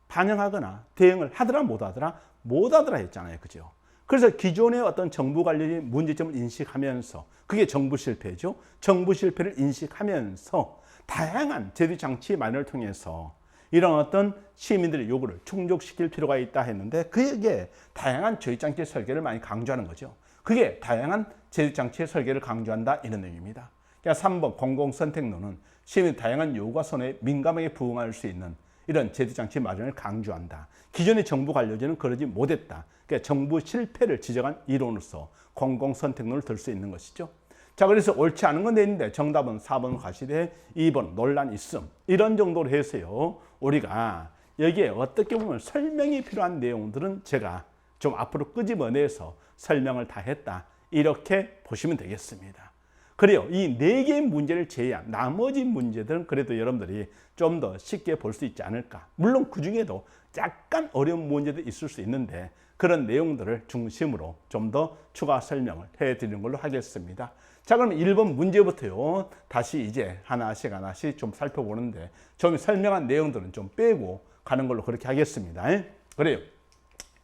반영하거나 대응을 하더라 못하더라 했잖아요. 그죠? 그래서 기존의 어떤 정부 관련의 문제점을 인식하면서 그게 정부 실패죠. 정부 실패를 인식하면서 다양한 제도 장치 마련을 통해서 이런 어떤 시민들의 요구를 충족시킬 필요가 있다 했는데 그게 다양한 제도 장치의 설계를 많이 강조하는 거죠. 그게 다양한 제도 장치의 설계를 강조한다 이런 내용입니다. 그러니까 3번 공공선택론은 시민의 다양한 요구와 선호에 민감하게 부응할 수 있는 이런 제도장치 마련을 강조한다. 기존의 정부 관료제는 그러지 못했다. 그러니까 정부 실패를 지적한 이론으로서 공공선택론을 들 수 있는 것이죠. 자, 그래서 옳지 않은 건 되는데 정답은 4번 가시되 2번 논란 있음. 이런 정도로 해서요. 우리가 여기에 어떻게 보면 설명이 필요한 내용들은 제가 좀 앞으로 끄집어내서 설명을 다 했다. 이렇게 보시면 되겠습니다. 그래요. 이 4개의 문제를 제외한 나머지 문제들은 그래도 여러분들이 좀 더 쉽게 볼 수 있지 않을까. 물론 그 중에도 약간 어려운 문제도 있을 수 있는데 그런 내용들을 중심으로 좀 더 추가 설명을 해드리는 걸로 하겠습니다. 자, 그럼 1번 문제부터요. 다시 이제 하나씩 좀 살펴보는데 좀 설명한 내용들은 좀 빼고 가는 걸로 그렇게 하겠습니다. 그래요.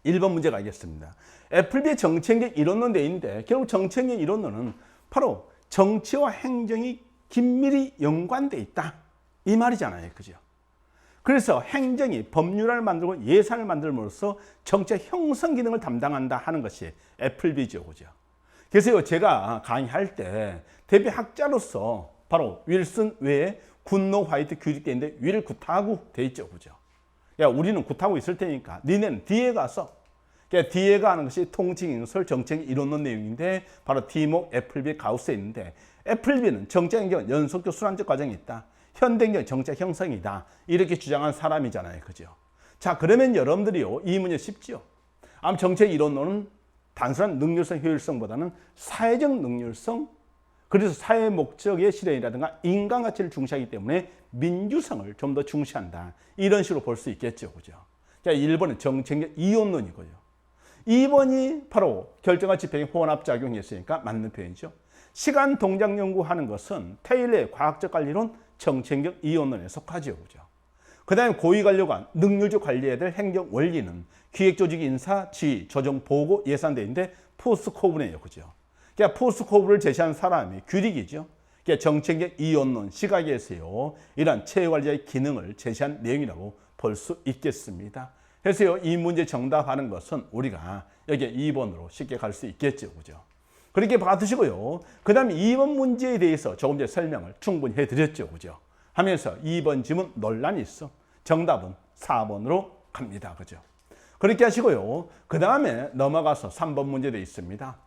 1번 문제 가겠습니다. 애플비의 정책적 이론론 내인데 결국 정책적 이론론은 바로 정치와 행정이 긴밀히 연관돼 있다. 이 말이잖아요. 그죠? 그래서 행정이 법률을 만들고 예산을 만들므로써 정책 형성 기능을 담당한다 하는 것이 애플비죠. 그죠? 그래서 제가 강의할 때 대표 학자로서 바로 윌슨 외에 굿노 화이트 규칙돼 있는데 윌 굿하고 돼 있죠. 그죠? 야, 우리는 굿하고 있을 테니까 니네는 뒤에 가서 그러니까 뒤에가 하는 것이 통칭인설 정책 이론론 내용인데 바로 디목 애플비 가우스에 있는데 애플비는 정책 행정 연속적 순환적 과정이 있다. 현대행정 정책 형성이다. 이렇게 주장한 사람이잖아요. 그죠? 자, 그러면 여러분들이요. 이 문제 쉽지요. 정책 이론론은 단순한 능률성 효율성보다는 사회적 능률성 그래서 사회 목적의 실현이라든가 인간 가치를 중시하기 때문에 민주성을 좀 더 중시한다. 이런 식으로 볼 수 있겠죠. 그죠? 자, 1번은 정책적 이론론이고요. 2번이 바로 결정과 집행의 혼합작용이 있으니까 맞는 표현이죠. 시간 동작 연구하는 것은 테일러의 과학적 관리론 정책적 이론론에 속하지요. 그죠? 그 다음에 고위관료관 능률적 관리해야 될 행정 원리는 기획조직 인사, 지휘, 조정, 보고, 예산대인데 포스코브네요. 그죠? 그러니까 포스코브를 제시한 사람이 규릭이죠. 그러니까 정책적 이론론 시각에서요. 이러한 체계관리자의 기능을 제시한 내용이라고 볼 수 있겠습니다. 그래서요. 이 문제 정답하는 것은 우리가 여기 2번으로 쉽게 갈 수 있겠죠. 그죠? 그렇게 받으시고요. 그 다음에 2번 문제에 대해서 조금 전에 설명을 충분히 해드렸죠. 그죠? 하면서 2번 지문 논란이 있어. 정답은 4번으로 갑니다. 그죠? 그렇게 하시고요. 그 다음에 넘어가서 3번 문제도 있습니다.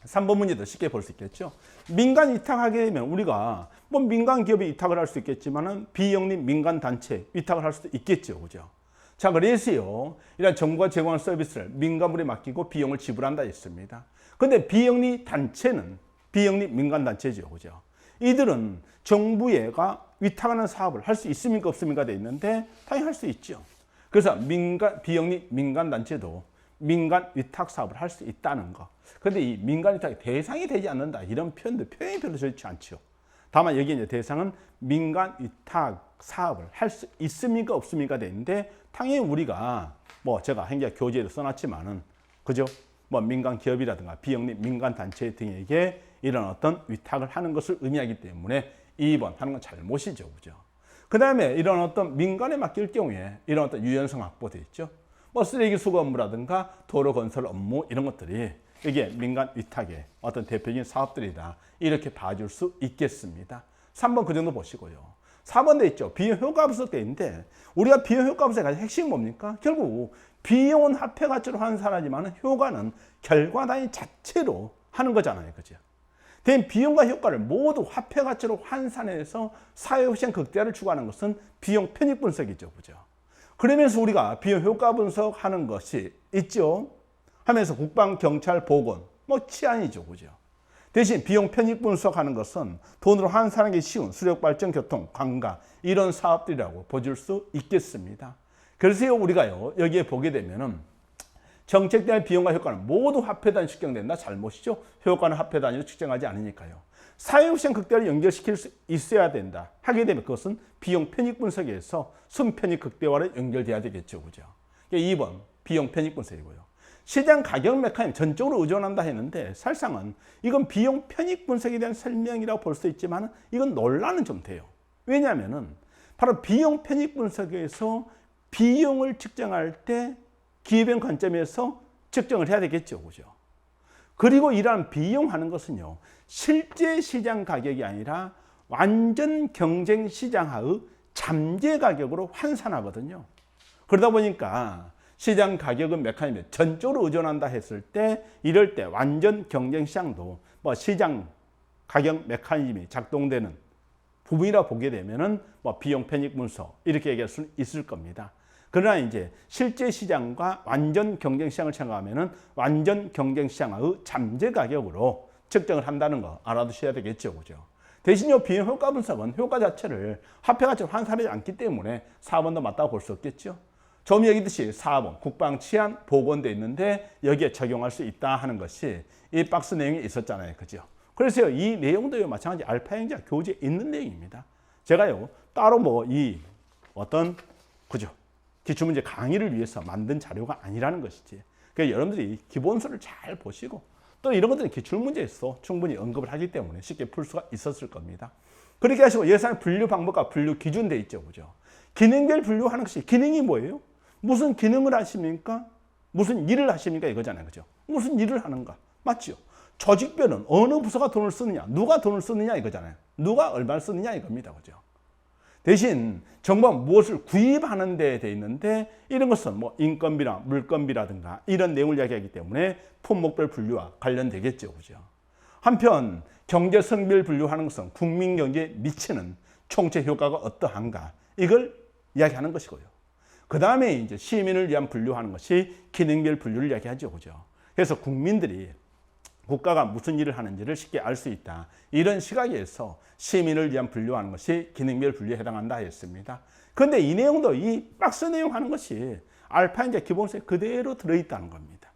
3번 문제도 쉽게 볼 수 있겠죠. 민간 위탁하게 되면 우리가 뭐 민간 기업에 위탁을 할 수 있겠지만은 비영리 민간 단체 위탁을 할 수도 있겠죠. 그죠? 자, 그래서요. 이런 정부가 제공하는 서비스를 민간물에 맡기고 비용을 지불한다 했습니다. 근데 비영리 단체는 비영리 민간 단체죠. 그죠? 이들은 정부가 위탁하는 사업을 할 수 있습니까? 없습니까? 돼 있는데 당연히 할 수 있죠. 그래서 비영리 민간 단체도 민간 위탁 사업을 할 수 있다는 거. 그런데 이 민간 위탁이 대상이 되지 않는다 이런 표현이 별로 좋지 않죠. 다만 여기 이제 대상은 민간 위탁 사업을 할 수 있습니까 없습니까 되는데 당연히 우리가 뭐 제가 행정 교재에도 써놨지만은 그죠? 뭐 민간 기업이라든가 비영리 민간 단체 등에게 이런 어떤 위탁을 하는 것을 의미하기 때문에 2번 하는 건 잘못이죠, 그죠? 그 다음에 이런 어떤 민간에 맡길 경우에 이런 어떤 유연성 확보돼 있죠. 뭐 쓰레기 수거 업무라든가 도로 건설 업무 이런 것들이 이게 민간 위탁의 어떤 대표적인 사업들이다. 이렇게 봐줄 수 있겠습니다. 3번 그 정도 보시고요. 4번 돼 있죠. 비용 효과 분석 돼 있는데 우리가 비용 효과 분석의 가장 핵심이 뭡니까? 결국 비용은 화폐 가치로 환산하지만 효과는 결과 단위 자체로 하는 거잖아요. 그죠? 된 비용과 효과를 모두 화폐 가치로 환산해서 사회효과적 극대화를 추구하는 것은 비용 편익 분석이죠. 그죠? 그러면서 우리가 비용 효과 분석하는 것이 있죠. 하면서 국방, 경찰, 보건, 뭐 치안이죠. 그죠? 대신 비용 편익 분석하는 것은 돈으로 환산하기 쉬운 수력 발전, 교통, 관광 이런 사업들이라고 보줄 수 있겠습니다. 그래서 우리가요 여기에 보게 되면은 정책 대한 비용과 효과는 모두 화폐 단위로 측정된다. 잘못이죠. 효과는 화폐 단위로 측정하지 않으니까요. 사회효과적 극대화를 연결시킬 수 있어야 된다. 하게 되면 그것은 비용 편익 분석에서 순편익 극대화로 연결돼야 되겠죠. 그죠? 2번 비용 편익 분석이고요. 시장 가격 메커니즘 전적으로 의존한다 했는데 사실상은 이건 비용 편익 분석에 대한 설명이라고 볼 수 있지만 이건 논란은 좀 돼요. 왜냐하면은 바로 비용 편익 분석에서 비용을 측정할 때 기회비용 관점에서 측정을 해야 되겠죠. 그죠? 그리고 이러한 비용하는 것은요, 실제 시장 가격이 아니라 완전 경쟁 시장하의 잠재 가격으로 환산하거든요. 그러다 보니까 시장 가격은 메커니즘에 전적으로 의존한다 했을 때 이럴 때 완전 경쟁 시장도 뭐 시장 가격 메커니즘이 작동되는 부분이라 보게 되면은 뭐 비용 편익 분석 이렇게 얘기할 수는 있을 겁니다. 그러나 이제 실제 시장과 완전 경쟁 시장을 생각하면은 완전 경쟁 시장의 잠재 가격으로 측정을 한다는 거 알아두셔야 되겠죠. 그죠? 대신 이 비용 효과 분석은 효과 자체를 화폐 가치로 환산하지 않기 때문에 4번도 맞다고 볼 수 없겠죠. 좀 얘기했듯이 4번 국방, 치안, 보건돼 있는데 여기에 적용할 수 있다 하는 것이 이 박스 내용이 있었잖아요. 그죠? 그래서 이 내용도 마찬가지 알파 행자 교재에 있는 내용입니다. 제가요 따로 뭐 이 어떤 그죠? 기출문제 강의를 위해서 만든 자료가 아니라는 것이지. 그러니까 여러분들이 기본서를 잘 보시고 또 이런 것들은 기출문제에서 충분히 언급을 하기 때문에 쉽게 풀 수가 있었을 겁니다. 그렇게 하시고 예산 분류 방법과 분류 기준 돼 있죠. 그죠? 기능별 분류하는 것이 기능이 뭐예요? 무슨 기능을 하십니까? 무슨 일을 하십니까? 이거잖아요. 그죠? 무슨 일을 하는가? 맞죠? 조직별은 어느 부서가 돈을 쓰느냐, 누가 돈을 쓰느냐 이거잖아요. 누가 얼마를 쓰느냐 이겁니다. 그죠? 대신 정부가 무엇을 구입하는 데 돼 있는데 이런 것은 뭐 인건비나 물건비라든가 이런 내용을 이야기하기 때문에 품목별 분류와 관련되겠죠. 그죠? 한편 경제 성별 분류하는 것은 국민 경제에 미치는 총체 효과가 어떠한가 이걸 이야기하는 것이고요. 그 다음에 이제 시민을 위한 분류하는 것이 기능별 분류를 이야기하죠. 그죠? 그래서 국민들이 국가가 무슨 일을 하는지를 쉽게 알 수 있다. 이런 시각에서 시민을 위한 분류하는 것이 기능별 분류에 해당한다 했습니다. 그런데 이 내용도 이 박스 내용 하는 것이 알파 이제 기본서에 그대로 들어있다는 겁니다.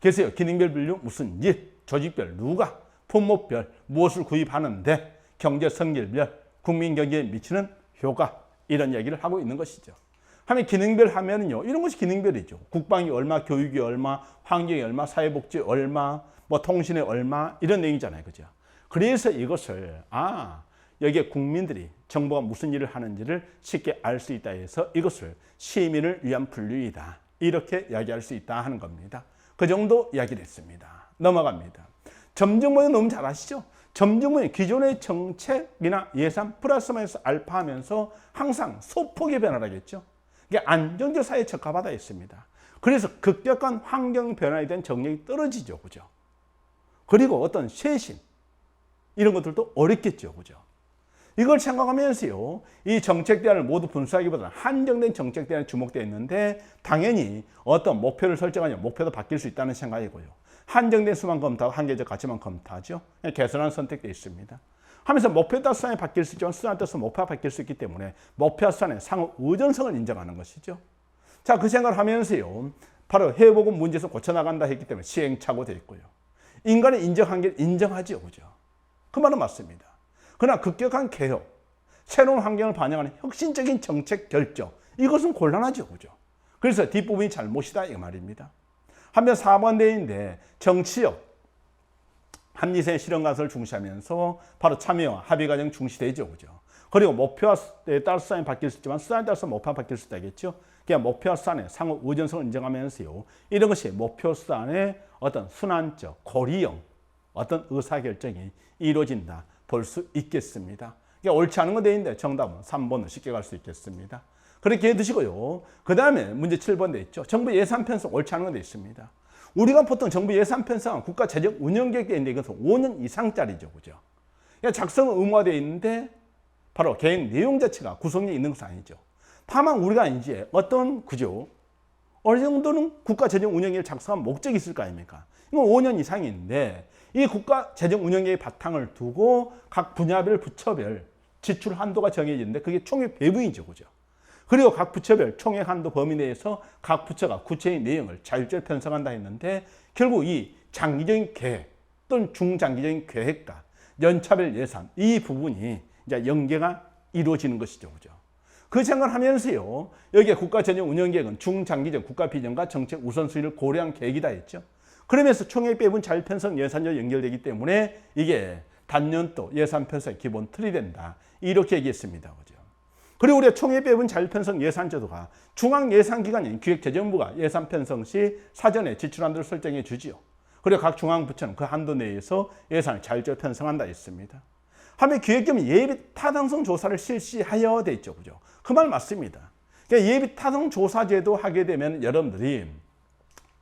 그래서 기능별 분류 무슨 일, 조직별 누가, 품목별 무엇을 구입하는데, 경제 성질별, 국민 경제에 미치는 효과 이런 얘기를 하고 있는 것이죠. 하면 기능별 하면은요 이런 것이 기능별이죠. 국방이 얼마, 교육이 얼마, 환경이 얼마, 사회복지 얼마, 뭐 통신에 얼마 이런 내용이잖아요. 그죠? 그래서 이것을 여기에 국민들이 정부가 무슨 일을 하는지를 쉽게 알 수 있다 해서 이것을 시민을 위한 분류이다. 이렇게 이야기할 수 있다 하는 겁니다. 그 정도 이야기를 했습니다. 넘어갑니다. 점증모형 너무 잘 아시죠? 점증모형 기존의 정책이나 예산 플러스 마이너스 알파 하면서 항상 소폭의 변화를 하겠죠. 이게 안정적 사회에 적합하다 했습니다. 그래서 급격한 환경 변화에 대한 정력이 떨어지죠. 그죠? 그리고 어떤 쇄신 이런 것들도 어렵겠죠. 그죠? 이걸 생각하면서요. 이 정책 대안을 모두 분수하기보다는 한정된 정책 대안에 주목되어 있는데 당연히 어떤 목표를 설정하면 목표도 바뀔 수 있다는 생각이고요. 한정된 수만 검토하고 한계적 가치만 검토하죠. 개선한 선택되어 있습니다. 하면서 목표에 따라 수단이 바뀔 수 있지만 수단에 따라서 목표가 바뀔 수 있기 때문에 목표와 수단의 상호 의존성을 인정하는 것이죠. 자, 그 생각을 하면서요. 바로 해보고 문제에서 고쳐나간다 했기 때문에 시행착오 되어 있고요. 인간의 인정 한계를 인정하지요. 그죠? 그 말은 맞습니다. 그러나 급격한 개혁, 새로운 환경을 반영하는 혁신적인 정책 결정, 이것은 곤란하죠. 그죠? 그래서 뒷부분이 잘못이다 이 말입니다. 한편 4번 내용인데 정치력, 합리세 실현 가설을 중시하면서 바로 참여와 합의 과정 중시되죠. 그죠? 그리고 목표와 따라서 수단이 바뀔 수 있지만 수단에 따라서 목표가 바뀔 수 있다겠죠. 그냥 목표와 수단의 상호 의존성을 인정하면서요. 이런 것이 목표 수단의 어떤 순환적, 고리형 어떤 의사결정이 이루어진다 볼 수 있겠습니다. 그러니까 옳지 않은 건 되는데 정답은 3번으로 쉽게 갈 수 있겠습니다. 그렇게 해두시고요. 그 다음에 문제 7번 돼 있죠. 정부 예산 편성 옳지 않은 건 돼 있습니다. 우리가 보통 정부 예산 편성은 국가 재정 운영 계획에 있는데 이것은 5년 이상짜리죠. 그죠? 그러니까 작성은 의무화되어 있는데 바로 계획 내용 자체가 구성력이 있는 것은 아니죠. 다만 우리가 이제 어떤 그죠? 어느 정도는 국가 재정 운영계획을 작성한 목적이 있을 거 아닙니까? 이건 5년 이상인데 이 국가 재정 운영계획의 바탕을 두고 각 분야별 부처별 지출 한도가 정해지는데 그게 총액 배분이죠. 그죠? 그리고 각 부처별 총액 한도 범위 내에서 각 부처가 구체적인 내용을 자율적으로 편성한다 했는데 결국 이 장기적인 계획 또는 중장기적인 계획과 연차별 예산 이 부분이 이제 연계가 이루어지는 것이죠. 그죠? 그 생각을 하면서요. 여기에 국가재정운영계획은 중장기적 국가 비전과 정책 우선순위를 고려한 계획이다 했죠. 그러면서 총액 배분 자율 편성 예산과 연결되기 때문에 이게 단년도 예산 편성의 기본 틀이 된다. 이렇게 얘기했습니다. 그죠? 그리고 우리가 총액 배분 자율 편성 예산 제도가 중앙 예산 기관인 기획재정부가 예산 편성 시 사전에 지출 한도를 설정해 주지요. 그리고 각 중앙 부처는 그 한도 내에서 예산을 자율적으로 편성한다 했습니다. 하면 기획겸이 예비 타당성 조사를 실시하여 돼 있죠. 그죠? 그 말 맞습니다. 그러니까 예비 타당 조사 제도 하게 되면 여러분들이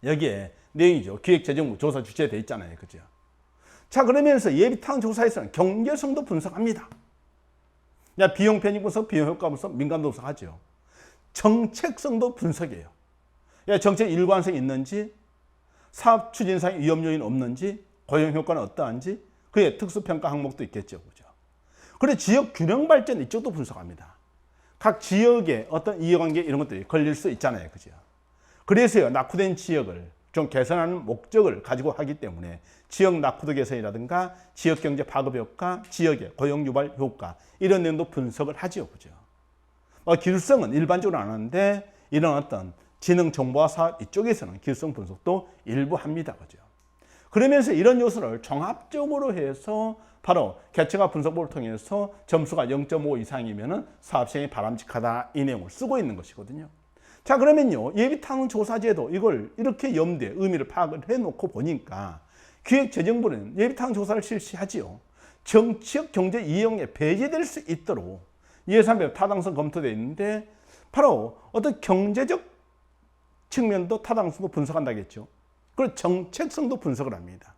여기에 내용이죠. 기획재정부 조사 주체에 돼 있잖아요. 그죠? 자, 그러면서 예비 타당 조사에서는 경제성도 분석합니다. 비용 편익 분석, 비용 효과 분석, 민감도 분석하죠. 정책성도 분석해요. 정책 일관성이 있는지, 사업 추진상의 위험 요인 없는지, 고용 효과는 어떠한지, 그의 특수평가 항목도 있겠죠. 그죠? 그리고 지역 균형 발전 이쪽도 분석합니다. 각 지역의 어떤 이해관계 이런 것들이 걸릴 수 있잖아요. 그죠? 그래서요, 낙후된 지역을 좀 개선하는 목적을 가지고 하기 때문에 지역 낙후도 개선이라든가 지역 경제 파급 효과, 지역의 고용 유발 효과 이런 내용도 분석을 하죠. 그죠? 기술성은 일반적으로 안 하는데 이런 어떤 지능 정보화 사업 이쪽에서는 기술성 분석도 일부 합니다. 그죠? 그러면서 이런 요소를 종합적으로 해서 바로 개체화 분석법을 통해서 점수가 0.5 이상이면 사업 시행이 바람직하다 이 내용을 쓰고 있는 것이거든요. 자, 그러면요. 예비타당 조사제도 이걸 이렇게 염두에 의미를 파악을 해놓고 보니까 기획재정부는 예비타당 조사를 실시하지요. 정치적 경제 이용에 배제될 수 있도록 예산별 타당성 검토되어 있는데 바로 어떤 경제적 측면도 타당성도 분석한다겠죠. 그리고 정책성도 분석을 합니다.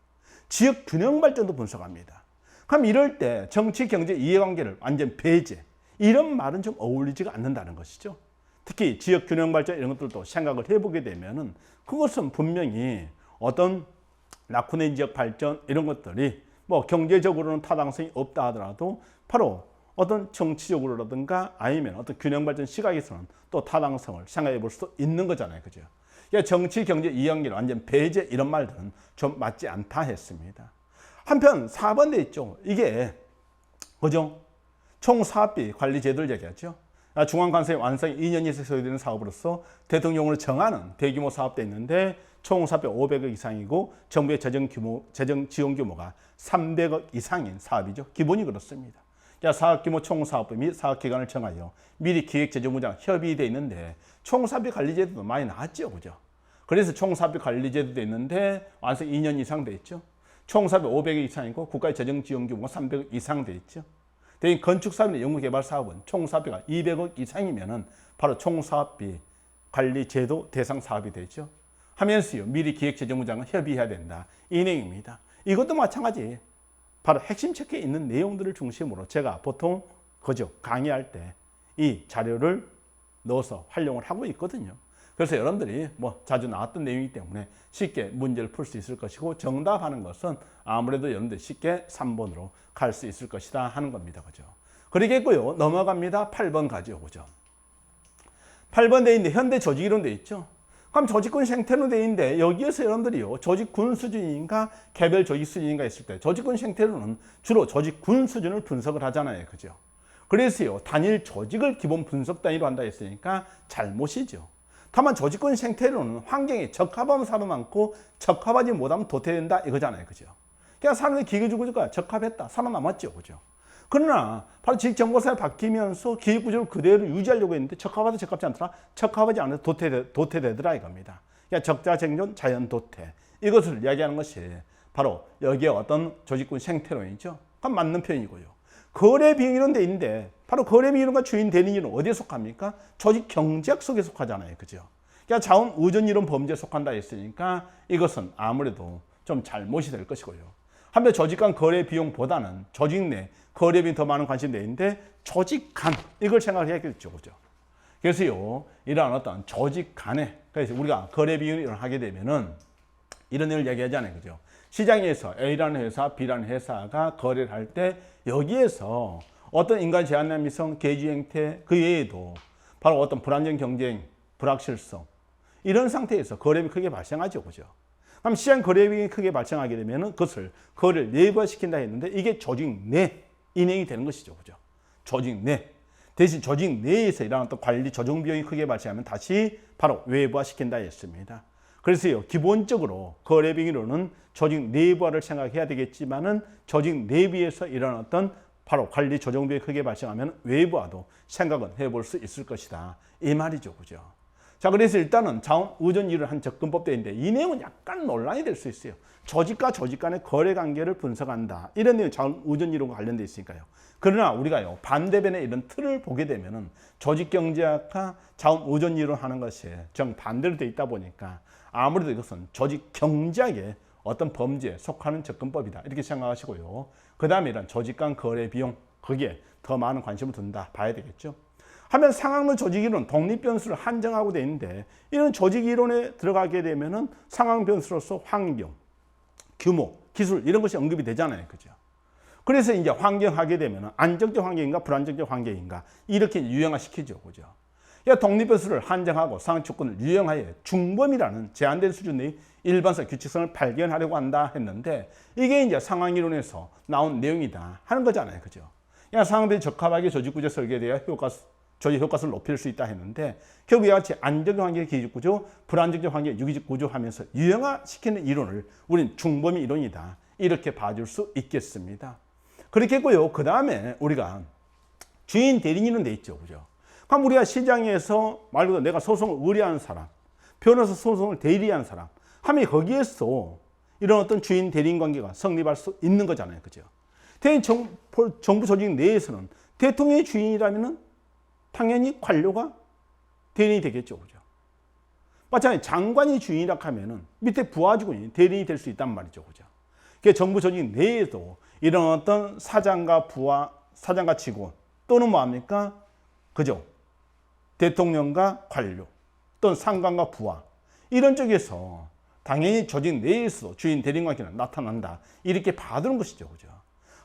지역 균형 발전도 분석합니다. 그럼 이럴 때 정치, 경제, 이해관계를 완전 배제 이런 말은 좀 어울리지가 않는다는 것이죠. 특히 지역 균형 발전 이런 것들도 생각을 해보게 되면은 그것은 분명히 어떤 낙후된 지역 발전 이런 것들이 뭐 경제적으로는 타당성이 없다 하더라도 바로 어떤 정치적으로라든가 아니면 어떤 균형 발전 시각에서는 또 타당성을 생각해 볼 수도 있는 거잖아요. 그죠? 그러니까 정치, 경제, 이해관계를 완전 배제 이런 말들은 좀 맞지 않다 했습니다. 한편 4번 돼 있죠. 이게 그죠? 총사업비 관리 제도를 얘기하죠. 중앙관세의 완성이 2년 이상 소요되는 사업으로서 대통령으로 정하는 대규모 사업도 있는데 총 사업비 500억 이상이고 정부의 재정 지원 규모가 300억 이상인 사업이죠. 기본이 그렇습니다. 사업 규모 총 사업비 및 사업 기간을 정하여 미리 기획재정부장 협의되어 있는데 총 사업비 관리 제도도 많이 나왔죠. 그죠? 그래서 총 사업비 관리 제도도 있는데 완성 2년 이상 돼 있죠. 총 사업비 500억 이상이고 국가의 재정 지원 규모가 300억 이상 돼 있죠. 대신 건축 사업이나 연구개발 사업은 총 사업비가 200억 이상이면은 바로 총 사업비 관리 제도 대상 사업이 되죠. 하면서요 미리 기획재정부장은 협의해야 된다 이 내용입니다. 이것도 마찬가지 바로 핵심 체크에 있는 내용들을 중심으로 제가 보통 그죠 강의할 때 이 자료를 넣어서 활용을 하고 있거든요. 그래서 여러분들이 뭐 자주 나왔던 내용이기 때문에 쉽게 문제를 풀 수 있을 것이고 정답하는 것은 아무래도 여러분들 쉽게 3번으로 갈 수 있을 것이다 하는 겁니다. 그죠? 그러겠고요. 넘어갑니다. 8번 가죠. 그죠? 8번 돼 있는데 현대 조직이론 돼 있죠. 그럼 조직군 생태론 돼 있는데 여기에서 여러분들이요 조직군 수준인가 개별 조직 수준인가 있을 때 조직군 생태론은 주로 조직군 수준을 분석을 하잖아요, 그죠? 그래서요 단일 조직을 기본 분석 단위로 한다 했으니까 잘못이죠. 다만 조직군 생태론은 환경에 적합하면 살아남고 적합하지 못하면 도태된다 이거잖아요, 그죠? 그냥 사람들이 기계구조가 적합했다 살아남았죠, 그죠? 그러나 바로 지식정보사에 바뀌면서 기획구조를 그대로 유지하려고 했는데 적합하다 적합지 않더라 적합하지 않아서 도태되더라 이겁니다. 그러니까 적자생존 자연도태 이것을 이야기하는 것이 바로 여기에 어떤 조직군 생태론이죠. 그건 맞는 표현이고요. 거래비용이론 돼 있는데 바로 거래비용과 주인 대리인은 어디에 속합니까? 조직경제학 속에 속하잖아요, 그죠? 그러니까 자원 의존이론 범죄에 속한다 했으니까 이것은 아무래도 좀 잘못이 될 것이고요. 한편 조직 간 거래 비용보다는 조직 내 거래 비용이 더 많은 관심이 있는데 조직 간 이걸 생각해야겠죠, 그죠? 그래서요 이러한 어떤 조직 간에 그래서 우리가 거래 비용을 하게 되면은 이런 일을 얘기하잖아요, 그죠? 시장에서 A라는 회사, B라는 회사가 거래를 할 때 여기에서 어떤 인간 제한된 미성, 계지 행태 그 외에도 바로 어떤 불안정 경쟁, 불확실성 이런 상태에서 거래비용이 크게 발생하죠, 그죠? 그럼 시장 거래비용이 크게 발생하게 되면 그것을 거래를 내부화시킨다 했는데 이게 조직 내 인행이 되는 것이죠, 그죠? 조직 내 대신 조직 내에서 일어나는 또 관리 조정 비용이 크게 발생하면 다시 바로 외부화시킨다 했습니다. 그래서요 기본적으로 거래비용으로는 조직 내부화를 생각해야 되겠지만은 조직 내부에서 일어났던 바로 관리 조정 비용이 크게 발생하면 외부화도 생각은 해볼 수 있을 것이다 이 말이죠, 그죠? 자, 그래서 일단은 자원 의존 이론을 한 접근법 되는데 이 내용은 약간 논란이 될 수 있어요. 조직과 조직 간의 거래 관계를 분석한다. 이런 내용 자원 의존 이론과 관련돼 있으니까요. 그러나 우리가요 반대변의 이런 틀을 보게 되면은 조직 경제학과 자원 의존 이론 하는 것이 정반대로 돼 있다 보니까 아무래도 이것은 조직 경제학의 어떤 범죄에 속하는 접근법이다. 이렇게 생각하시고요. 그 다음에 이런 조직 간 거래 비용 거기에 더 많은 관심을 둔다 봐야 되겠죠. 하면 상황론 조직 이론 독립 변수를 한정하고 돼 있는데 이런 조직 이론에 들어가게 되면은 상황 변수로서 환경, 규모, 기술 이런 것이 언급이 되잖아요, 그죠? 그래서 이제 환경 하게 되면은 안정적 환경인가 불안정적 환경인가 이렇게 유형화시키죠, 그죠? 그러니까 독립 변수를 한정하고 상황 조건을 유형하여 중범위라는 제한된 수준의 일반성 규칙성을 발견하려고 한다 했는데 이게 이제 상황 이론에서 나온 내용이다 하는 거잖아요, 그죠? 그러니까 상황들이 적합하게 조직 구조 설계되어 조직 효과성을 높일 수 있다 했는데 결국 이와 같이 안정적 환경의 기직 구조, 불안정적 환경의 유기적 구조 하면서 유형화시키는 이론을 우리는 중범위 이론이다 이렇게 봐줄 수 있겠습니다. 그렇겠고요. 그 다음에 우리가 주인 대리인은 돼 있죠, 그죠? 그럼 우리가 시장에서 말 그대로 내가 소송을 의뢰하는 사람, 변호사 소송을 대리한 사람 하면 거기에서 이런 어떤 주인 대리인 관계가 성립할 수 있는 거잖아요, 그죠? 정부 조직 내에서는 대통령이 주인이라면은 당연히 관료가 대리인이 되겠죠, 그죠? 마찬가지 장관이 주인이라 하면은 밑에 부하직원이 대리인이 될 수 있단 말이죠, 그죠? 그러니까 정부 조직 내에도 이런 어떤 사장과 부하, 사장과 직원 또는 뭐합니까? 그죠? 대통령과 관료 또는 상관과 부하 이런 쪽에서 당연히 조직 내에서 주인 대리인 관계는 나타난다 이렇게 봐두는 것이죠, 그죠?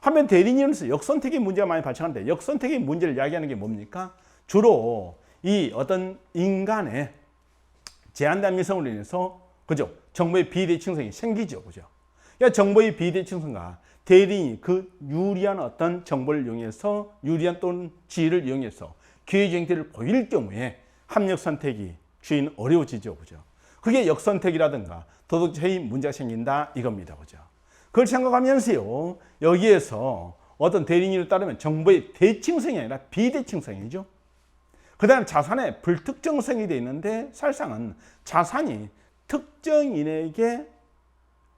한편 대리인으로서 역선택의 문제가 많이 발생하는데 역선택의 문제를 이야기하는 게 뭡니까? 주로 이 어떤 인간의 제한된 미성으로 인해서 그죠? 정보의 비대칭성이 생기죠, 그죠? 그러니까 정보의 비대칭성과 대리인이 그 유리한 어떤 정보를 이용해서 유리한 또는 지위를 이용해서 기회주의 행태를 보일 경우에 합력 선택이 주인 어려워지죠, 그죠? 그게 역선택이라든가 도덕적인 문제가 생긴다 이겁니다, 그죠? 그걸 생각하면서요 여기에서 어떤 대리인을 따르면 정보의 대칭성이 아니라 비대칭성이죠. 그 다음에 자산의 불특정성이 되어 있는데 사실상은 자산이 특정인에게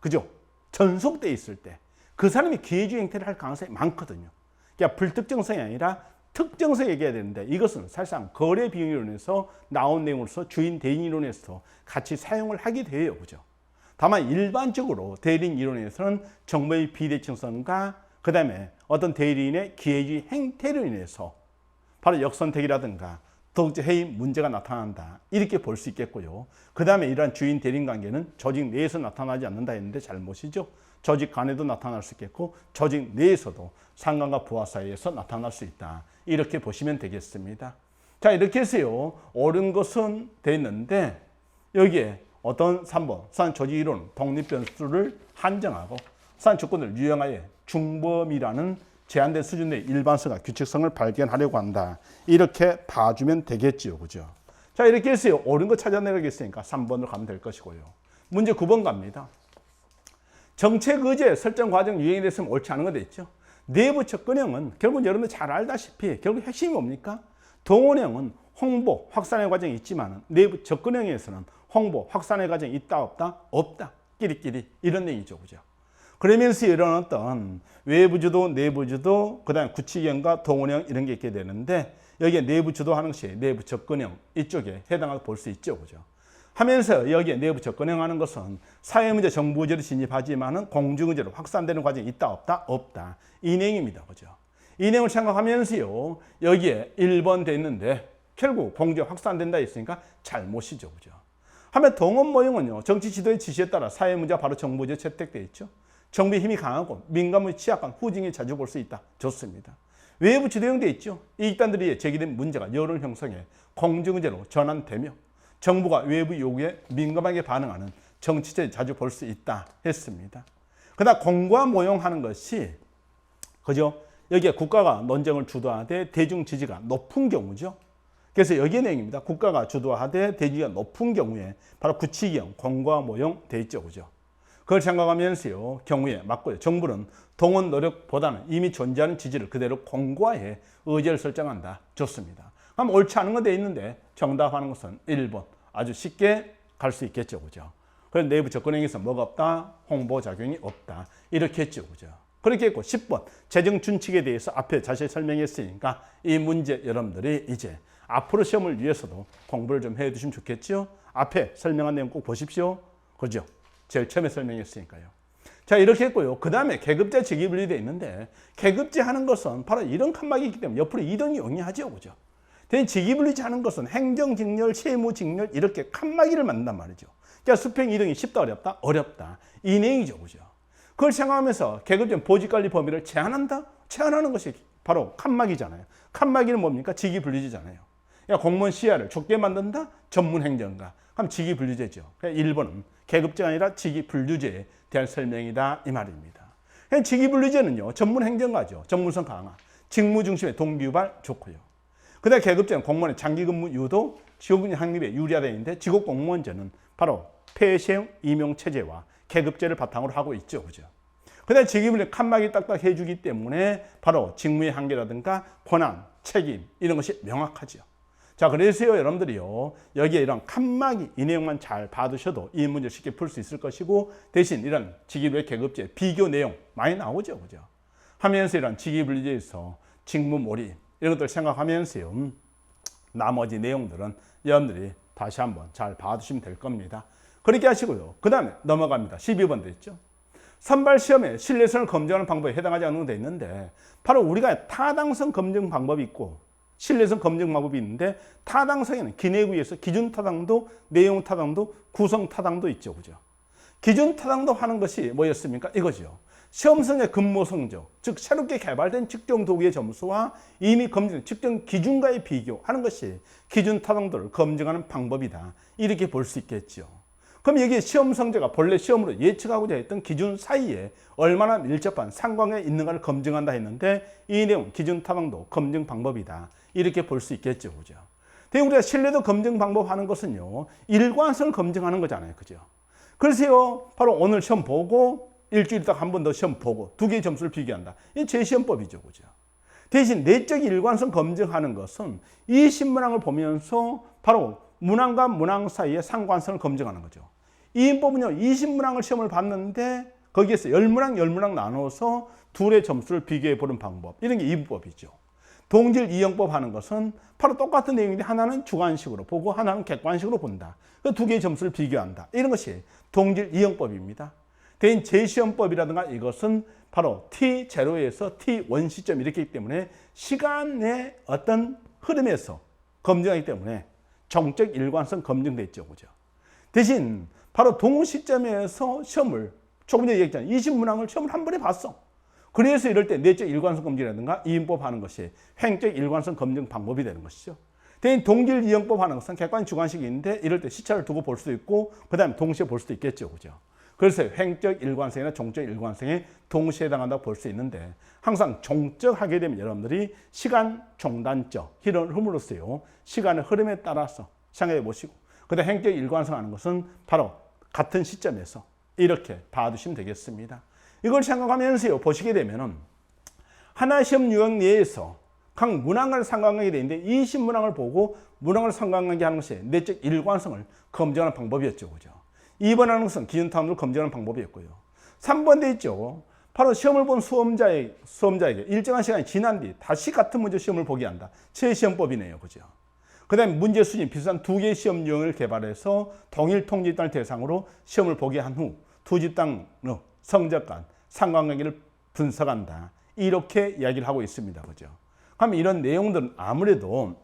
그죠? 전속되어 있을 때 그 사람이 기회주의 행태를 할 가능성이 많거든요. 그러니까 불특정성이 아니라 특정성 얘기해야 되는데 이것은 사실상 거래 비용이론에서 나온 내용으로서 주인 대리인 이론에서 같이 사용을 하게 돼요, 그죠? 다만 일반적으로 대리인 이론에서는 정보의 비대칭성과 그 다음에 어떤 대리인의 기회주의 행태로 인해서 바로 역선택이라든가 도덕적 해임 문제가 나타난다 이렇게 볼 수 있겠고요. 그 다음에 이러한 주인 대리인 관계는 조직 내에서 나타나지 않는다 했는데 잘못이죠. 조직 간에도 나타날 수 있겠고 조직 내에서도 상관과 부하 사이에서 나타날 수 있다 이렇게 보시면 되겠습니다. 자, 이렇게 해서요 옳은 것은 됐는데 여기에 어떤 3번 수산 조직 이론 독립 변수를 한정하고 수산 조건을 유형하여 중범이라는 제한된 수준 의 일반성과 규칙성을 발견하려고 한다. 이렇게 봐주면 되겠지요. 그죠? 자, 이렇게 해서 옳은 거 찾아내겠으니까 3번으로 가면 될 것이고요. 문제 9번 갑니다. 정책 의제 설정 과정 유형이 됐으면 옳지 않은 거 됐죠. 내부 접근형은 결국 여러분들 잘 알다시피 결국 핵심이 뭡니까? 동원형은 홍보, 확산의 과정이 있지만 내부 접근형에서는 홍보, 확산의 과정이 있다 없다? 없다. 끼리끼리 이런 얘기죠. 그죠? 그러면서 이런 어떤 외부 주도, 내부 주도, 그 다음에 구치형과 동원형 이런 게 있게 되는데 여기에 내부 주도하는 것이 내부 접근형 이쪽에 해당하고 볼 수 있죠. 그죠? 하면서 여기에 내부 접근형 하는 것은 사회문제 정부의제로 진입하지만은 공중의제로 확산되는 과정이 있다 없다? 없다. 이 내용입니다. 그죠? 이 내용을 생각하면서요. 여기에 1번 돼 있는데 결국 공주에 확산된다 했으니까 잘못이죠. 그죠? 하면 동원 모형은요. 정치 지도의 지시에 따라 사회문제가 바로 정부의제에 채택되어 있죠. 정부의 힘이 강하고 민감의 취약한 후진이 자주 볼 수 있다. 좋습니다. 외부 주도형 돼 있죠. 이 집단들이 제기된 문제가 여론 형성에 공중의제로 전환되며 정부가 외부 요구에 민감하게 반응하는 정치제에 자주 볼 수 있다 했습니다. 그러나 공과 모형하는 것이 그죠? 여기에 국가가 논쟁을 주도하되 대중 지지가 높은 경우죠. 그래서 여기의 내용입니다. 국가가 주도하되 대지가 높은 경우에 바로 구치형, 공과 모형 돼 있죠. 그죠? 그걸 생각하면서요. 경우에 맞고요. 정부는 동원 노력보다는 이미 존재하는 지지를 그대로 공고화해 의제를 설정한다. 좋습니다. 그럼 옳지 않은 거 돼 있는데 정답하는 것은 1번. 아주 쉽게 갈 수 있겠죠. 그죠? 그래서 내부 접근형에서 뭐가 없다? 홍보 작용이 없다. 이렇게 했죠. 그죠? 그렇게 했고 10번. 재정 준칙에 대해서 앞에 자세히 설명했으니까 이 문제 여러분들이 이제 앞으로 시험을 위해서도 공부를 좀 해 두시면 좋겠죠. 앞에 설명한 내용 꼭 보십시오. 그죠? 제일 처음에 설명했으니까요. 자, 이렇게 했고요. 그 다음에 계급제 직위분리되어 있는데 계급제 하는 것은 바로 이런 칸막이 있기 때문에 옆으로 이동이 용이하죠. 그죠? 대신 직위분리제 하는 것은 행정직렬, 세무직렬 이렇게 칸막이를 만든단 말이죠. 그러니까 수평 이동이 쉽다 어렵다? 어렵다. 이 내용이죠. 그죠? 그걸 생각하면서 계급제 보직관리 범위를 제한한다? 제한하는 것이 바로 칸막이잖아요. 칸막이는 뭡니까? 직위분리제잖아요. 그러니까 공무원 시야를 좁게 만든다? 전문행정가. 그럼 직위분리제죠. 그러니까 1번은 계급제가 아니라 직위분류제에 대한 설명이다 이 말입니다. 직위분류제는요. 전문행정가죠. 전문성 강화. 직무 중심의 동기유발 좋고요. 그 다음에 계급제는 공무원의 장기근무 유도, 직업군인 확립에 유리하다 있는데 직업공무원제는 바로 폐쇄형 임용체제와 계급제를 바탕으로 하고 있죠. 그죠? 그 다음에 직위분리 칸막이 딱딱 해주기 때문에 바로 직무의 한계라든가 권한, 책임 이런 것이 명확하죠. 자, 그래서요, 여러분들이요, 여기에 이런 칸막이 이 내용만 잘 봐두셔도 이 문제를 쉽게 풀 수 있을 것이고 대신 이런 직위분리 계급제 비교 내용 많이 나오죠. 그죠? 하면서 이런 직위분리제에서 직무 몰입 이런 것들 생각하면서요. 나머지 내용들은 여러분들이 다시 한번 잘 봐두시면 될 겁니다. 그렇게 하시고요. 그 다음에 넘어갑니다. 12번 돼 있죠. 선발 시험에 신뢰성을 검증하는 방법에 해당하지 않는 게 돼 있는데 바로 우리가 타당성 검증 방법이 있고 신뢰성 검증 방법이 있는데 타당성에는 기내구에서 기준 타당도, 내용 타당도, 구성 타당도 있죠. 그죠? 기준 타당도 하는 것이 뭐였습니까? 이거죠. 시험 성적 근무 성적, 즉 새롭게 개발된 측정 도구의 점수와 이미 검증된 측정 기준과의 비교하는 것이 기준 타당도를 검증하는 방법이다. 이렇게 볼 수 있겠죠. 그럼 여기 시험 성적과 본래 시험으로 예측하고자 했던 기준 사이에 얼마나 밀접한 상관관계가 있는가를 검증한다 했는데 이 내용 기준 타당도 검증 방법이다. 이렇게 볼 수 있겠죠. 그죠? 대신 우리가 신뢰도 검증 방법 하는 것은요. 일관성을 검증하는 거잖아요. 그죠? 그래서요. 바로 오늘 시험 보고 일주일 있다가 한 번 더 시험 보고 두 개의 점수를 비교한다. 이게 재시험법이죠. 그죠? 대신 내적 일관성 검증하는 것은 이 신문항을 보면서 바로 문항과 문항 사이의 상관성을 검증하는 거죠. 이 인법은요. 20문항을 시험을 봤는데 거기에서 10문항, 10문항 나눠서 둘의 점수를 비교해 보는 방법. 이런 게 이분법이죠. 동질 이형법 하는 것은 바로 똑같은 내용인데 하나는 주관식으로 보고 하나는 객관식으로 본다. 그 두 개의 점수를 비교한다. 이런 것이 동질 이형법입니다. 대신 재시험법이라든가 이것은 바로 T0에서 T1 시점 이렇게 있기 때문에 시간의 어떤 흐름에서 검증하기 때문에 정적 일관성 검증돼 있죠. 그죠? 대신 바로 동호 시점에서 시험을 조금 전에 얘기했잖아요. 20문항을 시험을 한 번에 봤어. 그래서 이럴 때 내적 일관성 검증이라든가 이인법 하는 것이 횡적 일관성 검증 방법이 되는 것이죠. 대인 동질 이용법 하는 것은 객관식 주관식이 있는데 이럴 때 시차를 두고 볼 수도 있고 그 다음에 동시에 볼 수도 있겠죠. 그죠? 그래서 횡적 일관성이나 종적 일관성에 동시에 해당한다고 볼 수 있는데 항상 종적 하게 되면 여러분들이 시간 종단적 흐름으로서요. 시간의 흐름에 따라서 생각해 보시고 그다음 횡적 일관성 하는 것은 바로 같은 시점에서 이렇게 봐두시면 되겠습니다. 이걸 생각하면서요. 보시게 되면은 하나의 시험 유형 내에서 각 문항을 상관관계 되는데 이 신문항을 보고 문항을 상관관계 하는 것이 내적 일관성을 검증하는 방법이었죠. 그죠? 2번 하는 것은 기준탄으로 검증하는 방법이었고요. 3번 돼 있죠. 바로 시험을 본 수험자에게 일정한 시간이 지난 뒤 다시 같은 문제 시험을 보게 한다. 재시험법이네요. 그죠? 그 다음에 문제 수준 비슷한 두 개의 시험 유형을 개발해서 동일 통지집단을 대상으로 시험을 보게 한 후 두 집단의 성적 간 상관관계를 분석한다. 이렇게 이야기를 하고 있습니다. 그죠? 그럼 이런 내용들은 아무래도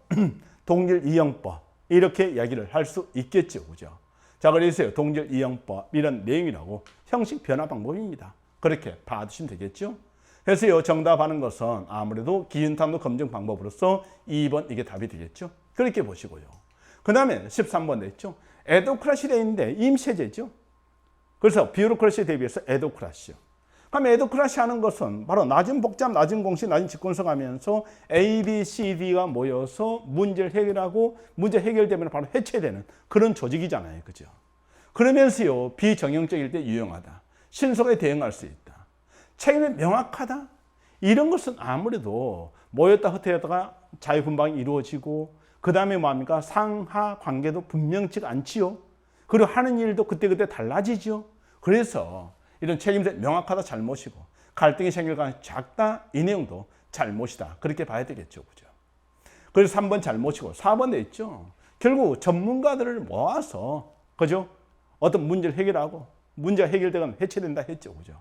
동질 이용법 이렇게 이야기를 할 수 있겠죠. 그죠? 자, 그래서 동질 이용법 이런 내용이라고 형식 변화 방법입니다. 그렇게 봐두시면 되겠죠. 그래서 정답하는 것은 아무래도 기준탐구 검증 방법으로서 2번 이게 답이 되겠죠. 그렇게 보시고요. 그 다음에 13번 됐죠. 에도크라시 되어 있는데 임세제죠. 그래서 비유로크라시에 대비해서 에도크라시요. 그럼 에도크라시 하는 것은 바로 낮은 복잡, 낮은 공식, 낮은 직권성 하면서 A, B, C, D가 모여서 문제를 해결하고 문제 해결되면 바로 해체되는 그런 조직이잖아요. 그죠? 그러면서요, 비정형적일 때 유용하다. 신속하게 대응할 수 있다. 책임이 명확하다. 이런 것은 아무래도 모였다 흩어졌다가 자유분방이 이루어지고 그 다음에 뭐합니까? 상하 관계도 분명치가 않지요. 그리고 하는 일도 그때그때 달라지죠. 그래서 이런 책임이 명확하다 잘못이고 갈등이 생길 가능성이 작다 이 내용도 잘못이다. 그렇게 봐야 되겠죠. 그죠? 그래서 3번 잘못이고 4번 돼 있죠. 결국 전문가들을 모아서 그죠? 어떤 문제를 해결하고 문제가 해결되면 해체된다 했죠. 그죠?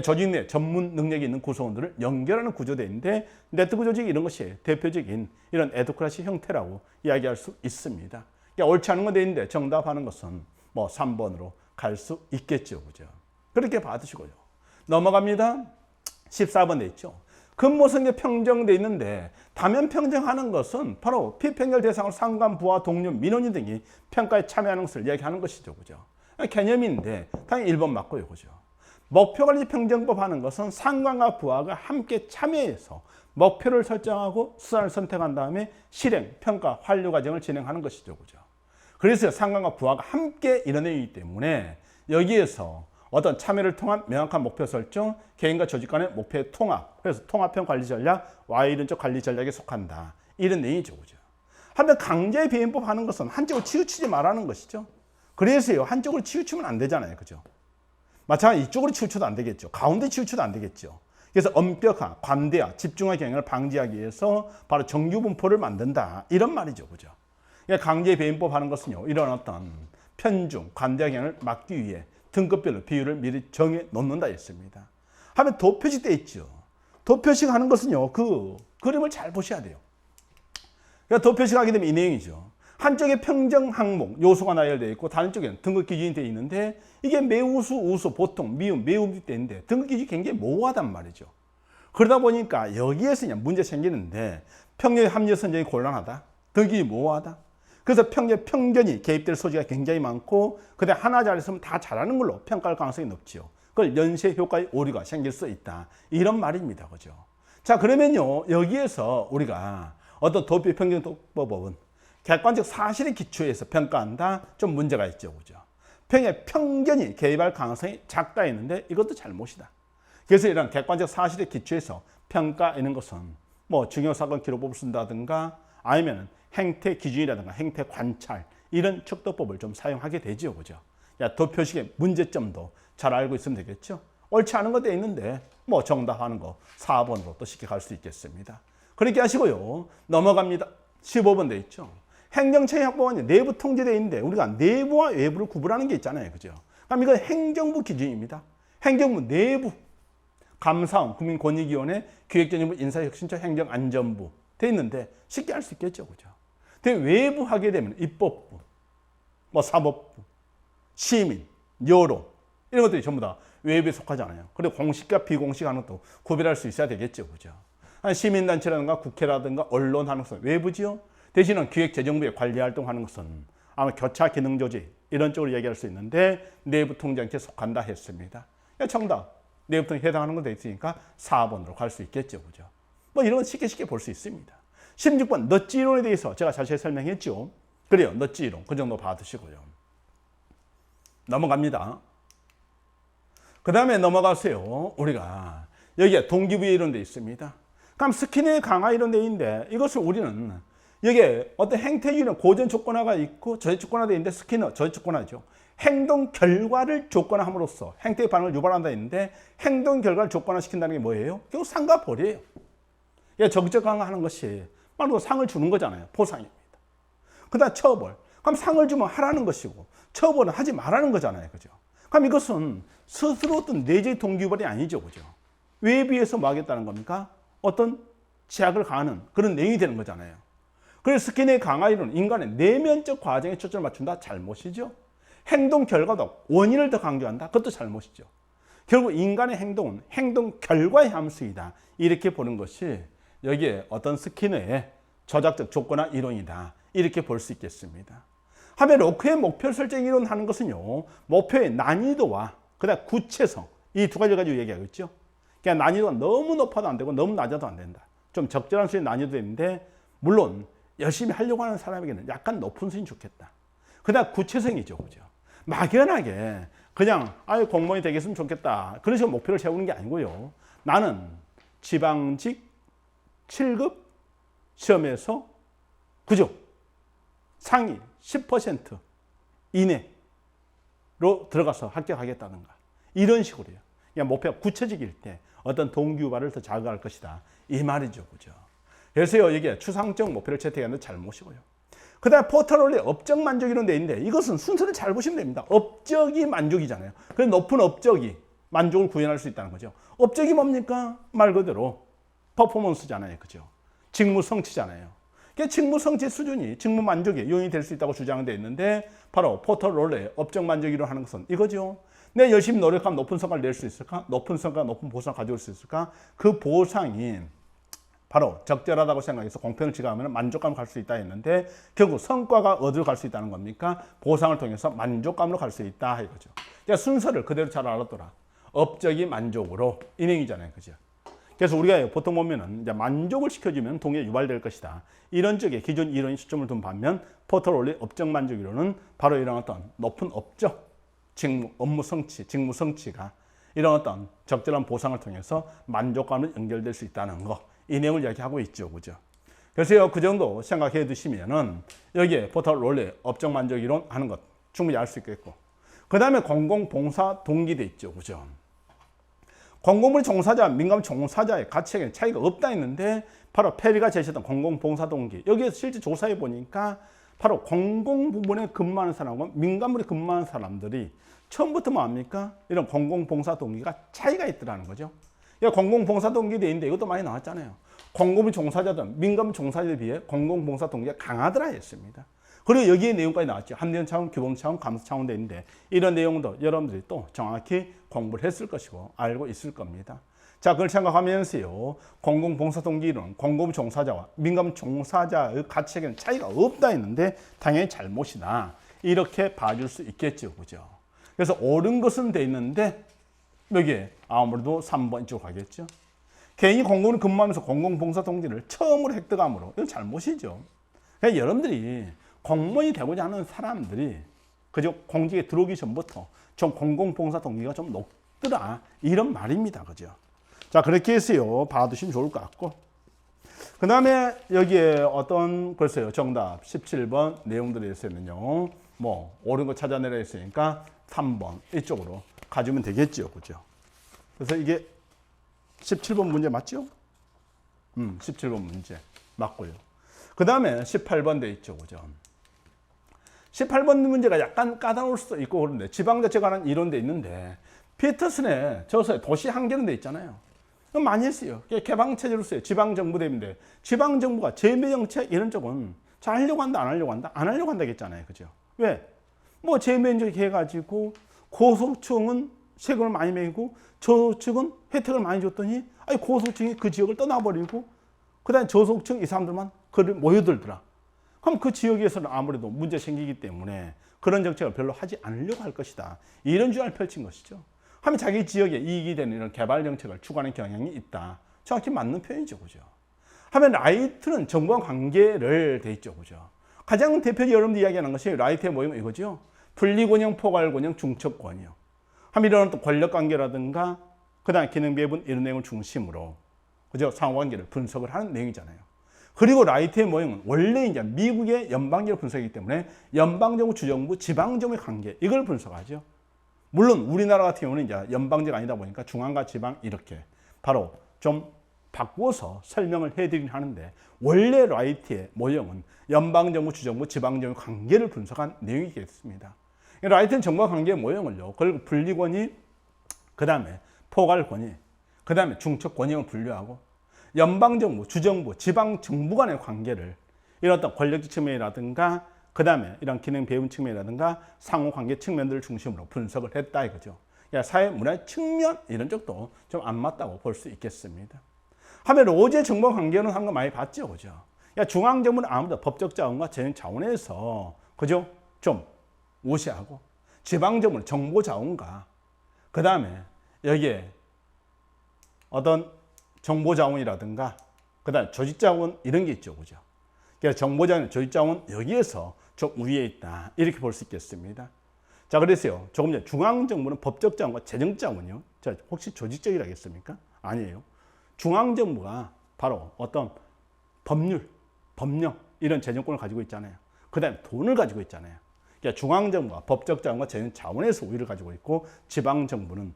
조직 내 전문 능력이 있는 구성원들을 연결하는 구조대인데 네트워크 조직 이런 것이 대표적인 이런 에도크라시 형태라고 이야기할 수 있습니다. 옳지 않은 건 돼 있는데 정답하는 것은 뭐 3번으로 갈 수 있겠죠. 그죠? 그렇게 받으시고요. 넘어갑니다. 14번 돼 있죠. 근모성계 평정돼 있는데 다면 평정하는 것은 바로 피평결 대상으로 상관, 부하, 동료, 민원인 등이 평가에 참여하는 것을 이야기하는 것이죠. 그죠? 개념인데 당연히 1번 맞고요. 그죠? 목표관리 평정법 하는 것은 상관과 부하가 함께 참여해서 목표를 설정하고 수단을 선택한 다음에 실행, 평가, 완료 과정을 진행하는 것이죠. 그죠? 그래서 상관과 부하가 함께 이뤄내기 때문에 여기에서 어떤 참여를 통한 명확한 목표 설정, 개인과 조직 간의 목표의 통합, 그래서 통합형 관리 전략, Y론적 관리 전략에 속한다. 이런 내용이죠. 그죠? 한편 강제 배임법 하는 것은 한쪽을 치우치지 말라는 것이죠. 그래서요, 한쪽을 치우치면 안 되잖아요. 그죠? 마찬가지로 이쪽으로 치우쳐도 안 되겠죠. 가운데 치우쳐도 안 되겠죠. 그래서 엄격한 관대화, 집중화 경향을 방지하기 위해서 바로 정규 분포를 만든다. 이런 말이죠. 그죠? 강제 배임법 하는 것은요, 이런 어떤 편중, 관대화 경향을 막기 위해 등급별로 비율을 미리 정해 놓는다 했습니다. 하면 도표식 돼 있죠. 도표식 하는 것은요, 그 그림을 잘 보셔야 돼요. 그러니까 도표식 하게 되면 이 내용이죠. 한쪽에 평정 항목, 요소가 나열되어 있고 다른 쪽에는 등급 기준이 되어 있는데 이게 매우수, 우수, 보통, 미움, 매우 되어 있는데 등급 기준이 굉장히 모호하단 말이죠. 그러다 보니까 여기에서 그냥 문제 생기는데 평균 합리적 선정이 곤란하다. 등급 기준이 모호하다. 그래서 편견이 개입될 소지가 굉장히 많고 그다음 하나 잘했으면 다 잘하는 걸로 평가할 가능성이 높죠. 그걸 연쇄 효과의 오류가 생길 수 있다. 이런 말입니다. 그죠? 자, 그러면요. 여기에서 우리가 어떤 도표 평균법은 객관적 사실에 기초해서 평가한다. 좀 문제가 있죠. 그죠? 편견이 개입할 가능성이 작다 했는데 이것도 잘못이다. 그래서 이런 객관적 사실에 기초해서 평가하는 것은 뭐 중요사건 기록법을 쓴다든가 아니면 행태 기준이라든가 행태 관찰 이런 척도법을 좀 사용하게 되죠. 그죠? 도표식의 문제점도 잘 알고 있으면 되겠죠. 옳지 않은 것도 있는데 뭐 정답하는 거 4번으로 또 쉽게 갈 수 있겠습니다. 그렇게 하시고요. 넘어갑니다. 15번 돼 있죠. 행정처형법은 내부 통제되어 있는데 우리가 내부와 외부를 구분하는 게 있잖아요. 그죠? 그럼 이건 행정부 기준입니다. 행정부 내부 감사원, 국민권익위원회, 기획재정부, 인사혁신처, 행정안전부 돼 있는데 쉽게 할 수 있겠죠. 그죠? 근데 외부 하게 되면 입법부, 뭐 사법부, 시민, 여론 이런 것들이 전부 다 외부에 속하잖아요. 그리고 공식과 비공식 하는 것도 구별할 수 있어야 되겠죠. 그죠? 시민단체라든가 국회라든가 언론 하는 것은 외부지요. 대신은 기획재정부의 관리활동하는 것은 아마 교차 기능조직 이런 쪽으로 얘기할 수 있는데 내부 통장에 속한다 했습니다. 정답 내부 통장에 해당하는 건 돼 있으니까 4번으로 갈 수 있겠죠. 그죠? 뭐 이런 건 쉽게 볼 수 있습니다. 16번 넛지 이론에 대해서 제가 자세히 설명했죠. 그래요. 넛지 이론 그 정도 봐두시고요. 넘어갑니다. 그 다음에 넘어가세요. 우리가 여기에 동기부여 이론 돼 있습니다. 그럼 스키너의 강화 이론 돼 있는데 이것을 우리는 여기에 어떤 행태유는 고전 조건화가 있고 저해 조건화 돼 있는데 스키너 저해 조건화죠. 행동 결과를 조건화함으로써 행태의 반응을 유발한다 했는데 행동 결과를 조건화시킨다는 게 뭐예요? 결국 상과 벌이에요. 적극적 강화하는 것이 바로 상을 주는 거잖아요. 보상입니다. 그 다음 처벌. 그럼 상을 주면 하라는 것이고 처벌은 하지 말라는 거잖아요. 그죠? 그럼 이것은 스스로 어떤 내재 동기부여이 아니죠. 그죠? 외부에서 뭐 하겠다는 겁니까? 어떤 제약을 가하는 그런 내용이 되는 거잖아요. 그래서 스키너의 강화 이론은 인간의 내면적 과정에 초점을 맞춘다. 잘못이죠. 행동 결과도 원인을 더 강조한다. 그것도 잘못이죠. 결국 인간의 행동은 행동 결과의 함수이다. 이렇게 보는 것이 여기에 어떤 스키너의 저작적 조건화 이론이다. 이렇게 볼 수 있겠습니다. 하면 로크의 목표 설정 이론 하는 것은요. 목표의 난이도와 그다음 구체성 이 두 가지를 가지고 얘기하고 있죠. 그러니까 난이도가 너무 높아도 안 되고 너무 낮아도 안 된다. 좀 적절한 수준의 난이도도 있는데 물론 열심히 하려고 하는 사람에게는 약간 높은 수준이 좋겠다. 그다음 구체성이죠. 그죠? 막연하게 그냥 공무원이 되겠으면 좋겠다. 그런 식으로 목표를 세우는 게 아니고요. 나는 지방직 7급 시험에서 그죠? 상위 10% 이내로 들어가서 합격하겠다는가. 이런 식으로요. 그냥 목표가 구체적일 때 어떤 동기유발을 더 자극할 것이다. 이 말이죠. 그죠? 그래서요, 이게 추상적 목표를 채택하는 잘못이고요. 그 다음에 포털원리 업적 만족 이론 돼 있는데 이것은 순서를 잘 보시면 됩니다. 업적이 만족이잖아요. 그래서 높은 업적이 만족을 구현할 수 있다는 거죠. 업적이 뭡니까? 말 그대로 퍼포먼스잖아요. 그죠? 직무 성취잖아요. 그러니까 직무 성취 수준이 직무 만족의 요인이 될 수 있다고 주장되어 있는데 바로 포털원리 업적 만족 이론 하는 것은 이거죠. 내 열심히 노력하면 높은 성과를 낼 수 있을까? 높은 성과, 높은 보상을 가져올 수 있을까? 그 보상이 바로 적절하다고 생각해서 공평을 지감하면 만족감을 갈 수 있다 했는데 결국 성과가 어디로 갈 수 있다는 겁니까? 보상을 통해서 만족감으로 갈 수 있다 이거죠. 그러니까 순서를 그대로 잘 알았더라. 업적이 만족으로 인행이잖아요. 그죠? 그래서 우리가 보통 보면은 이제 만족을 시켜주면 동기가 유발될 것이다. 이런 쪽에 기존 이론이 초점을 둔 반면 포털원리 업적 만족 이론은 바로 이런 어떤 높은 업적, 직무, 업무 성취, 직무 성취가 이런 어떤 적절한 보상을 통해서 만족감으로 연결될 수 있다는 거. 이 내용을 이야기하고 있죠. 그죠? 그래서 그 정도 생각해 두시면은 여기에 포털원리 업적 만족 이론 하는 것 충분히 알 수 있겠고. 그 다음에 공공봉사 동기돼 있죠. 그죠? 공공물 종사자, 민간 종사자의 가치에는 차이가 없다 했는데 바로 페리가 제시했던 공공봉사 동기. 여기에서 실제 조사해 보니까 바로 공공 부문에 근무하는 사람과 민간물에 근무하는 사람들이 처음부터 뭐합니까? 이런 공공봉사 동기가 차이가 있더라는 거죠. 공공봉사 동기도 있는데 이것도 많이 나왔잖아요. 공공부 종사자들, 민간부 종사자에 비해 공공봉사 동기가 강하더라 했습니다. 그리고 여기에 내용까지 나왔죠. 함량 차원, 규범 차원, 감수 차원도 있는데 이런 내용도 여러분들이 또 정확히 공부를 했을 것이고 알고 있을 겁니다. 자, 그걸 생각하면서요. 공공봉사 동기 이론, 공공부 종사자와 민간부 종사자의 가치에는 차이가 없다 했는데 당연히 잘못이다. 이렇게 봐줄 수 있겠죠. 그죠? 그래서 옳은 것은 돼 있는데 여기에 아무래도 3번 이쪽 가겠죠. 개인이 공공을 근무하면서 공공봉사 동기를 처음으로 획득함으로 이건 잘못이죠. 그러니까 여러분들이 공무원이 되고자 하는 사람들이 그저 공직에 들어오기 전부터 좀 공공봉사 동기가 좀 높더라 이런 말입니다. 그죠? 자, 그렇게 해서요 봐두시면 좋을 것 같고 그 다음에 여기에 어떤 글쎄요 정답 17번 내용들에 있으면요 뭐 옳은 거 찾아내라 했으니까 3번 이쪽으로 가지면 되겠죠. 그죠? 그래서 이게 17번 문제 맞죠? 17번 문제 맞고요. 그 다음에 18번 돼 있죠. 그죠? 18번 문제가 약간 까다로울 수도 있고 그런데 지방자치 관한 이론도 있는데 피터슨의 저서에 도시 한계론 돼 있잖아요. 많이 했어요. 개방체제로 써요. 지방정부대인데 지방정부가 재배정책 이런 쪽은 잘 하려고 한다 안 하려고 한다? 안 하려고 한다 했잖아요. 그죠? 왜? 뭐 재면적 해가지고 고소득층은 세금을 많이 매기고 저소득층은 혜택을 많이 줬더니 고소득층이 그 지역을 떠나버리고 그 다음에 저소득층 이 사람들만 그를 모여들더라. 그럼 그 지역에서는 아무래도 문제 생기기 때문에 그런 정책을 별로 하지 않으려고 할 것이다. 이런 주장을 펼친 것이죠. 하면 자기 지역에 이익이 되는 이런 개발 정책을 추구하는 경향이 있다. 정확히 맞는 표현이죠. 그죠? 하면 라이트는 정부와 관계를 돼 있죠. 그죠? 가장 대표적으로 여러분들 이야기하는 것이 라이트의 모임은 이거죠. 분리권형, 포괄권형, 중첩권형. 하면 이런 또 권력관계라든가 그 다음에 기능배분 이런 내용을 중심으로 그죠? 상호관계를 분석을 하는 내용이잖아요. 그리고 라이트의 모형은 원래 이제 미국의 연방제를 분석이기 때문에 연방정부, 주정부, 지방정부의 관계 이걸 분석하죠. 물론 우리나라 같은 경우는 이제 연방제가 아니다 보니까 중앙과 지방 이렇게 바로 좀 바꾸어서 설명을 해드리긴 하는데 원래 라이트의 모형은 연방정부, 주정부, 지방정부의 관계를 분석한 내용이겠습니다. 라이트는 정부와 관계의 모형을요. 그리고 분리권이 그 다음에 포괄권이 그 다음에 중첩권형을 분류하고 연방정부, 주정부, 지방정부 간의 관계를 이런 어떤 권력적 측면이라든가 그 다음에 이런 기능 배분 측면이라든가 상호관계 측면들을 중심으로 분석을 했다 이거죠. 사회 문화의 측면 이런 쪽도 좀 안 맞다고 볼 수 있겠습니다. 하면 로제 정부 관계는 한 거 많이 봤죠, 그죠? 중앙정부는 아무래도 법적 자원과 재정 자원에서 그죠? 좀 우시하고 지방정부는 정보 자원과 그 다음에 여기에 어떤 정보 자원이라든가 그다음 조직 자원 이런 게 있죠, 그죠? 그러니까 정보 자원, 조직 자원 여기에서 좀 우위에 있다 이렇게 볼 수 있겠습니다. 자, 그래서요 조금 전에 중앙 정부는 법적 자원과 재정 자원이요. 자, 혹시 조직적이라겠습니까? 아니에요. 중앙 정부가 바로 어떤 법률, 법령 이런 재정권을 가지고 있잖아요. 그다음에 돈을 가지고 있잖아요. 그러니까 중앙 정부가 법적 자원과 재정 자원에서 우위를 가지고 있고 지방 정부는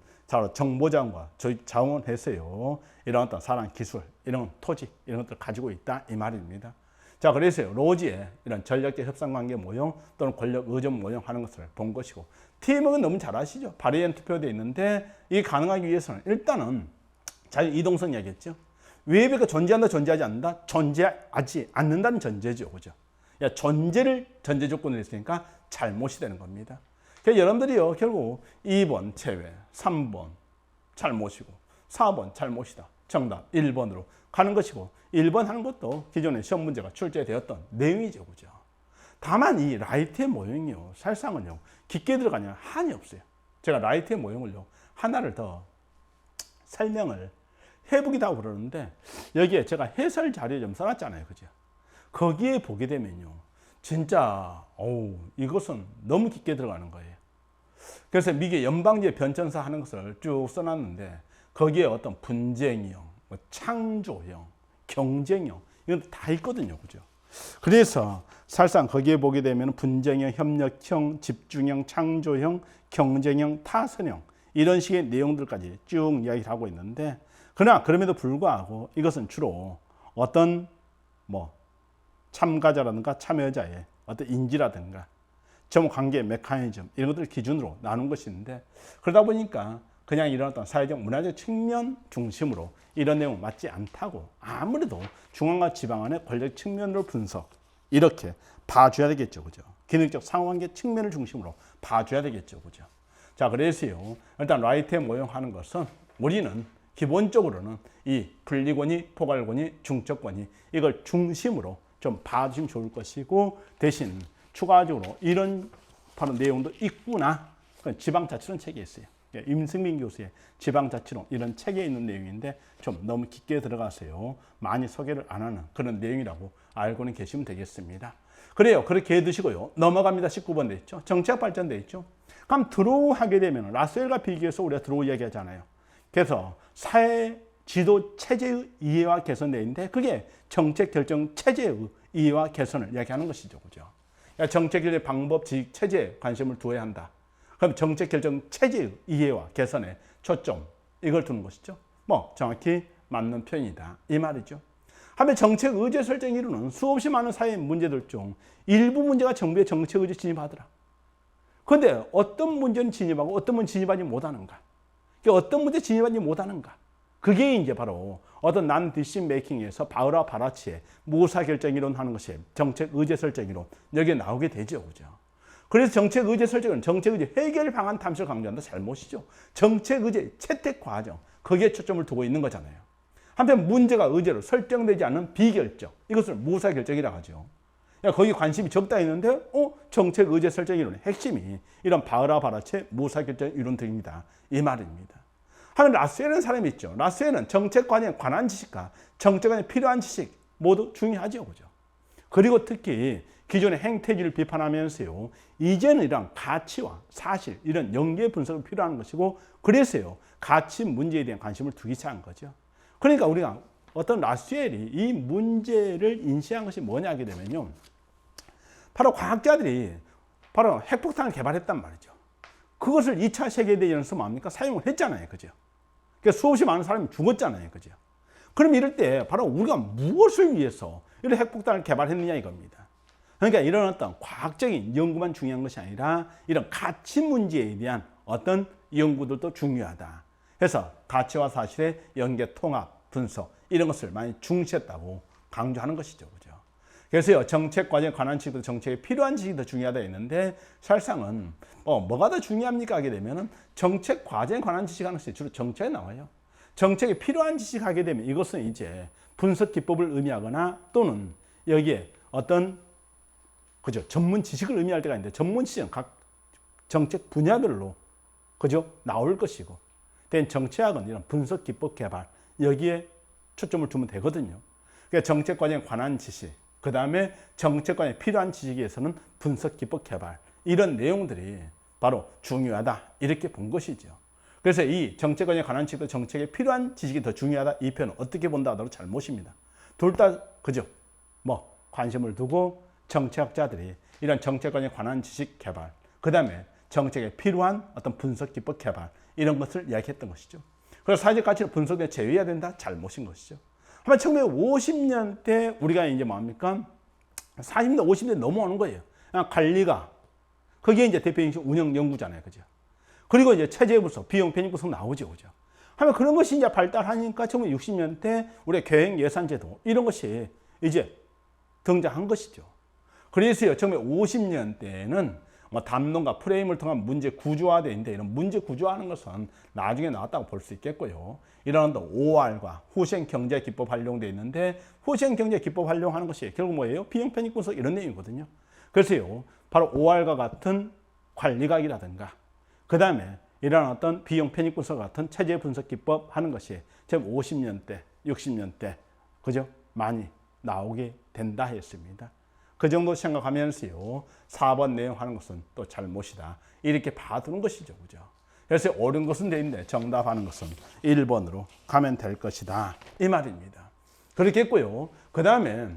정보 자원과 조직 자원에서요 이런 어떤 사람 기술, 이런 토지 이런 것들을 가지고 있다 이 말입니다. 자, 그래서요 로지의 이런 전략적 협상관계 모형 또는 권력 의존 모형 하는 것을 본 것이고 팀워크는 너무 잘 아시죠? 바리에이션 투표되어 있는데 이게 가능하기 위해서는 일단은 자유 이동성 이야기했죠. 외부가 존재한다, 존재하지 않는다, 존재하지 않는다는 전제죠, 그죠? 존재를 전제 조건으로 했으니까 잘못이 되는 겁니다. 그러니까 여러분들이요 결국 2번 제외, 3번 잘못이고 4번 잘못이다. 정답 1번으로 가는 것이고 1번 하는 것도 기존에 시험 문제가 출제되었던 내용이죠, 그죠? 다만 이 라이트의 모형이요 사실상은요 깊게 들어가냐 한이 없어요. 제가 라이트의 모형을요 하나를 더 설명을 해보기도 하고 그러는데 여기에 제가 해설 자료 좀 써놨잖아요, 그죠? 거기에 보게 되면요 진짜 이것은 너무 깊게 들어가는 거예요. 그래서 미국의 연방제 변천사 하는 것을 쭉 써놨는데 거기에 어떤 분쟁형, 창조형, 경쟁형 이건 다 있거든요, 그죠? 그래서 사실상 거기에 보게 되면 분쟁형, 협력형, 집중형, 창조형, 경쟁형, 타선형 이런 식의 내용들까지 쭉 이야기를 하고 있는데 그러나 그럼에도 불구하고 이것은 주로 어떤 참가자라든가 참여자의 어떤 인지라든가 정 관계 메커니즘 이런 것들을 기준으로 나눈 것인데 그러다 보니까 그냥 이런 어떤 사회적 문화적 측면 중심으로 이런 내용 맞지 않다고 아무래도 중앙과 지방간의 권력 측면으로 분석 이렇게 봐줘야 되겠죠, 그죠? 기능적 상호관계 측면을 중심으로 봐줘야 되겠죠, 그죠? 자, 그래서요 일단 라이트에 모형하는 것은 우리는 기본적으로는 이 분리권이, 포괄권이, 중첩권이 이걸 중심으로 좀 봐주시면 좋을 것이고 대신 추가적으로 이런 바로 내용도 있구나. 지방자치론 책에 있어요. 임승민 교수의 지방자치론 이런 책에 있는 내용인데 좀 너무 깊게 들어가세요. 많이 소개를 안 하는 그런 내용이라고 알고는 계시면 되겠습니다. 그래요. 그렇게 해두시고요. 넘어갑니다. 19번 돼 있죠. 정책 발전 돼 있죠. 그럼 드로우 하게 되면 라스웰과 비교해서 우리가 드로우 이야기하잖아요. 그래서 사회 지도 체제의 이해와 개선 내인데 그게 정책 결정 체제의 이해와 개선을 이야기하는 것이죠, 그죠? 정책 결정 방법, 지식, 체제에 관심을 두어야 한다. 그럼 정책 결정 체제의 이해와 개선에 초점 이걸 두는 것이죠. 정확히 맞는 표현이다 이 말이죠. 하면 정책 의제 설정 이루는 수없이 많은 사회 문제들 중 일부 문제가 정부의 정책 의제 진입하더라. 그런데 어떤 문제는 진입하고 어떤 문제는 진입하지 못하는가? 어떤 문제 진입하지 못하는가? 그게 이제 바로 어떤 난 디시전 메이킹에서 바흐라 바라치의 무사결정이론 하는 것이 정책 의제 설정이론 여기에 나오게 되죠, 그죠? 그래서 정책 의제 설정은 정책 의제 해결 방안 탐색을 강조한다 잘못이죠. 정책 의제 채택 과정 거기에 초점을 두고 있는 거잖아요. 한편 문제가 의제로 설정되지 않은 비결정 이것을 무사결정이라고 하죠. 야, 거기 관심이 적다 했는데, 정책 의제 설정 이론의 핵심이 이런 바흐라-바라체 무사결정 이론 등입니다. 이 말입니다. 하면 라스웰이라는 사람이 있죠. 라스웰은 정책 과정에 관한 지식과 정책 과정에 필요한 지식 모두 중요하죠. 그죠? 그리고 특히 기존의 행태지를 비판하면서요, 이제는 이런 가치와 사실, 이런 연계 분석이 필요한 것이고, 그래서요, 가치 문제에 대한 관심을 두기 시작한 거죠. 그러니까 우리가 어떤 라스웰이 이 문제를 인식한 것이 뭐냐 하게 되면요, 바로 과학자들이 바로 핵폭탄을 개발했단 말이죠. 그것을 2차 세계대전에서 뭡니까? 사용을 했잖아요. 그죠? 그러니까 수없이 많은 사람이 죽었잖아요. 그죠? 그럼 이럴 때 바로 우리가 무엇을 위해서 이런 핵폭탄을 개발했느냐 이겁니다. 그러니까 이런 어떤 과학적인 연구만 중요한 것이 아니라 이런 가치 문제에 대한 어떤 연구들도 중요하다. 그래서 가치와 사실의 연계, 통합, 분석 이런 것을 많이 중시했다고 강조하는 것이죠. 그죠? 그래서 정책 과정에 관한 지식도 정책에 필요한 지식이 더 중요하다 했는데, 사실상은 뭐가 더 중요합니까 하게 되면은 정책 과정에 관한 지식 하는 것이 주로 정책에 나와요. 정책에 필요한 지식 하게 되면 이것은 이제 분석 기법을 의미하거나 또는 여기에 어떤 그죠? 전문 지식을 의미할 때가 있는데, 전문 지식은 각 정책 분야별로 그죠? 나올 것이고, 된 정책학은 이런 분석 기법 개발 여기에 초점을 두면 되거든요. 그러니까 정책 과정에 관한 지식, 그 다음에 정책 과정에 필요한 지식에서는 분석 기법 개발 이런 내용들이 바로 중요하다 이렇게 본 것이죠. 그래서 이 정책 과정에 관한 지식도 정책에 필요한 지식이 더 중요하다 이 표현은 어떻게 본다 하더라도 잘못입니다. 둘 다 그죠? 관심을 두고 정책학자들이 이런 정책 과정에 관한 지식 개발, 그 다음에 정책에 필요한 어떤 분석 기법 개발 이런 것을 이야기했던 것이죠. 그래서 사회적 가치를 분석에 제외해야 된다? 잘못인 것이죠. 하지만 1950년대 우리가 이제 뭡니까? 40년, 50년 넘어오는 거예요. 관리가 그게 이제 대표적인 운영 연구잖아요. 그죠? 그리고 이제 체제 분석, 비용 편익 분석 나오죠. 그죠? 하면 그런 것이 이제 발달하니까 1960년대 우리 계획 예산 제도 이런 것이 이제 등장한 것이죠. 그래서요, 1950년대에는 담론과 프레임을 통한 문제 구조화되는데, 이런 문제 구조화하는 것은 나중에 나왔다고 볼 수 있겠고요. 이런 OR과 후생 경제 기법 활용되어 있는데, 후생 경제 기법 활용하는 것이 결국 뭐예요? 비용 편익 분석 이런 내용이거든요. 그래서요, 바로 OR과 같은 관리각이라든가, 그 다음에 이런 어떤 비용 편익 분석 같은 체제 분석 기법 하는 것이 지금 50년대, 60년대, 그죠? 많이 나오게 된다 했습니다. 그 정도 생각하면서요, 4번 내용 하는 것은 또 잘못이다. 이렇게 봐두는 것이죠. 그죠? 그래서 옳은 것은 돼 있는데 정답하는 것은 1번으로 가면 될 것이다. 이 말입니다. 그렇게 했고요. 그 다음에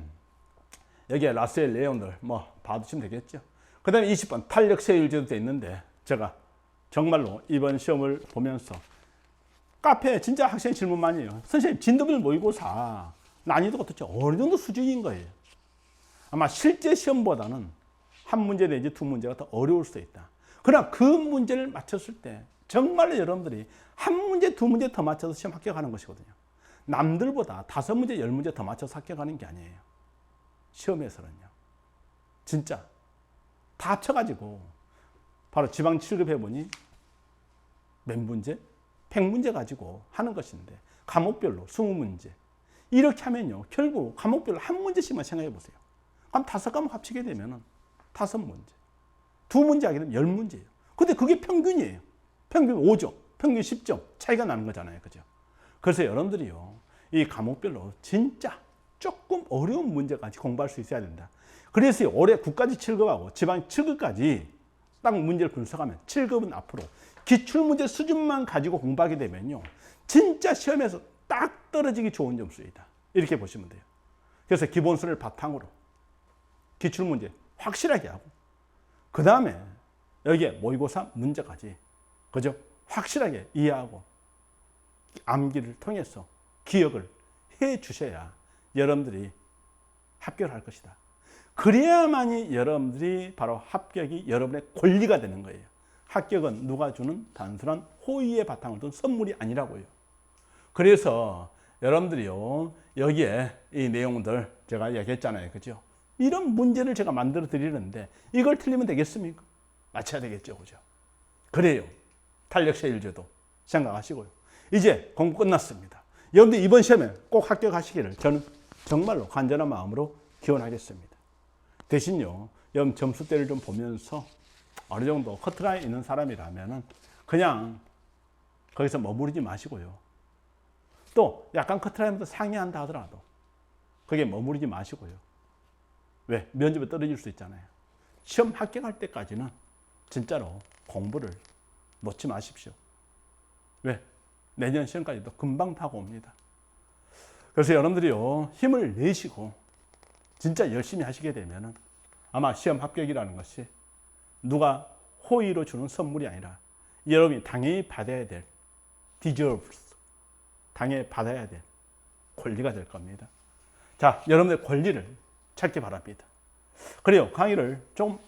여기에 라스웰 내용들 봐두시면 되겠죠. 그 다음에 20번 탄력 세율제도 돼 있는데, 제가 정말로 이번 시험을 보면서 카페에 진짜 학생 질문 많이 해요. 선생님, 진도별 모의고사 난이도가 도대체 어느 정도 수준인 거예요? 아마 실제 시험보다는 한 문제 내지 두 문제가 더 어려울 수 있다. 그러나 그 문제를 맞췄을 때 정말로 여러분들이 한 문제, 두 문제 더 맞춰서 시험 합격하는 것이거든요. 남들보다 5문제, 10문제 더 맞춰서 합격하는 게 아니에요. 시험에서는요. 진짜 다 합쳐가지고 바로 지방 7급 해보니 몇 문제? 100문제 가지고 하는 것인데, 과목별로 20문제. 이렇게 하면요, 결국 과목별로 한 문제씩만 생각해 보세요. 그럼 5과목 합치게 되면은 5문제. 2문제 하게 되면 10문제예요. 근데 그게 평균이에요. 평균 5점, 평균 10점 차이가 나는 거잖아요. 그죠? 그래서 여러분들이요, 이 과목별로 진짜 조금 어려운 문제까지 공부할 수 있어야 된다. 그래서 올해 국가직 7급하고 지방 7급까지 딱 문제를 분석하면 7급은 앞으로 기출문제 수준만 가지고 공부하게 되면요, 진짜 시험에서 딱 떨어지기 좋은 점수이다. 이렇게 보시면 돼요. 그래서 기본수를 바탕으로 기출문제 확실하게 하고, 그 다음에 여기에 모의고사 문제까지 그죠? 확실하게 이해하고 암기를 통해서 기억을 해 주셔야 여러분들이 합격을 할 것이다. 그래야만이 여러분들이 바로 합격이 여러분의 권리가 되는 거예요. 합격은 누가 주는 단순한 호의의 바탕을 둔 선물이 아니라고요. 그래서 여러분들이요, 여기에 이 내용들 제가 얘기했잖아요. 그죠? 이런 문제를 제가 만들어 드리는데 이걸 틀리면 되겠습니까? 맞춰야 되겠죠. 그죠? 그래요. 탄력세율제도 생각하시고요. 이제 공부 끝났습니다. 여러분들 이번 시험에 꼭 합격하시기를 저는 정말로 간절한 마음으로 기원하겠습니다. 대신요, 여러분 점수대를 좀 보면서 어느 정도 커트라인 있는 사람이라면은 그냥 거기서 머무르지 마시고요. 또 약간 커트라인부터 상회한다 하더라도 거기에 머무르지 마시고요. 왜? 면접에 떨어질 수 있잖아요. 시험 합격할 때까지는 진짜로 공부를 놓지 마십시오. 왜? 내년 시험까지도 금방 파고 옵니다. 그래서 여러분들이요, 힘을 내시고 진짜 열심히 하시게 되면은 아마 시험 합격이라는 것이 누가 호의로 주는 선물이 아니라 여러분이 당연히 받아야 될 deserves, 당연히 받아야 될 권리가 될 겁니다. 자, 여러분의 권리를 찾기 바랍니다. 그래요, 강의를 좀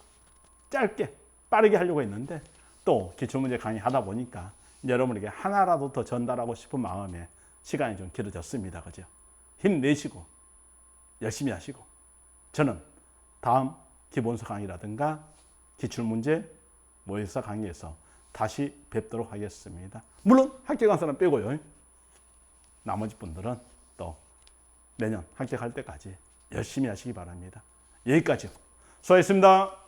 짧게 빠르게 하려고 했는데 또 기출문제 강의 하다 보니까 여러분에게 하나라도 더 전달하고 싶은 마음에 시간이 좀 길어졌습니다. 그죠? 힘내시고 열심히 하시고 저는 다음 기본서 강의라든가 기출문제 모의고사 강의에서 다시 뵙도록 하겠습니다. 물론 합격한 사람 빼고요. 나머지 분들은 또 내년 합격할 때까지 열심히 하시기 바랍니다. 여기까지요. 수고하셨습니다.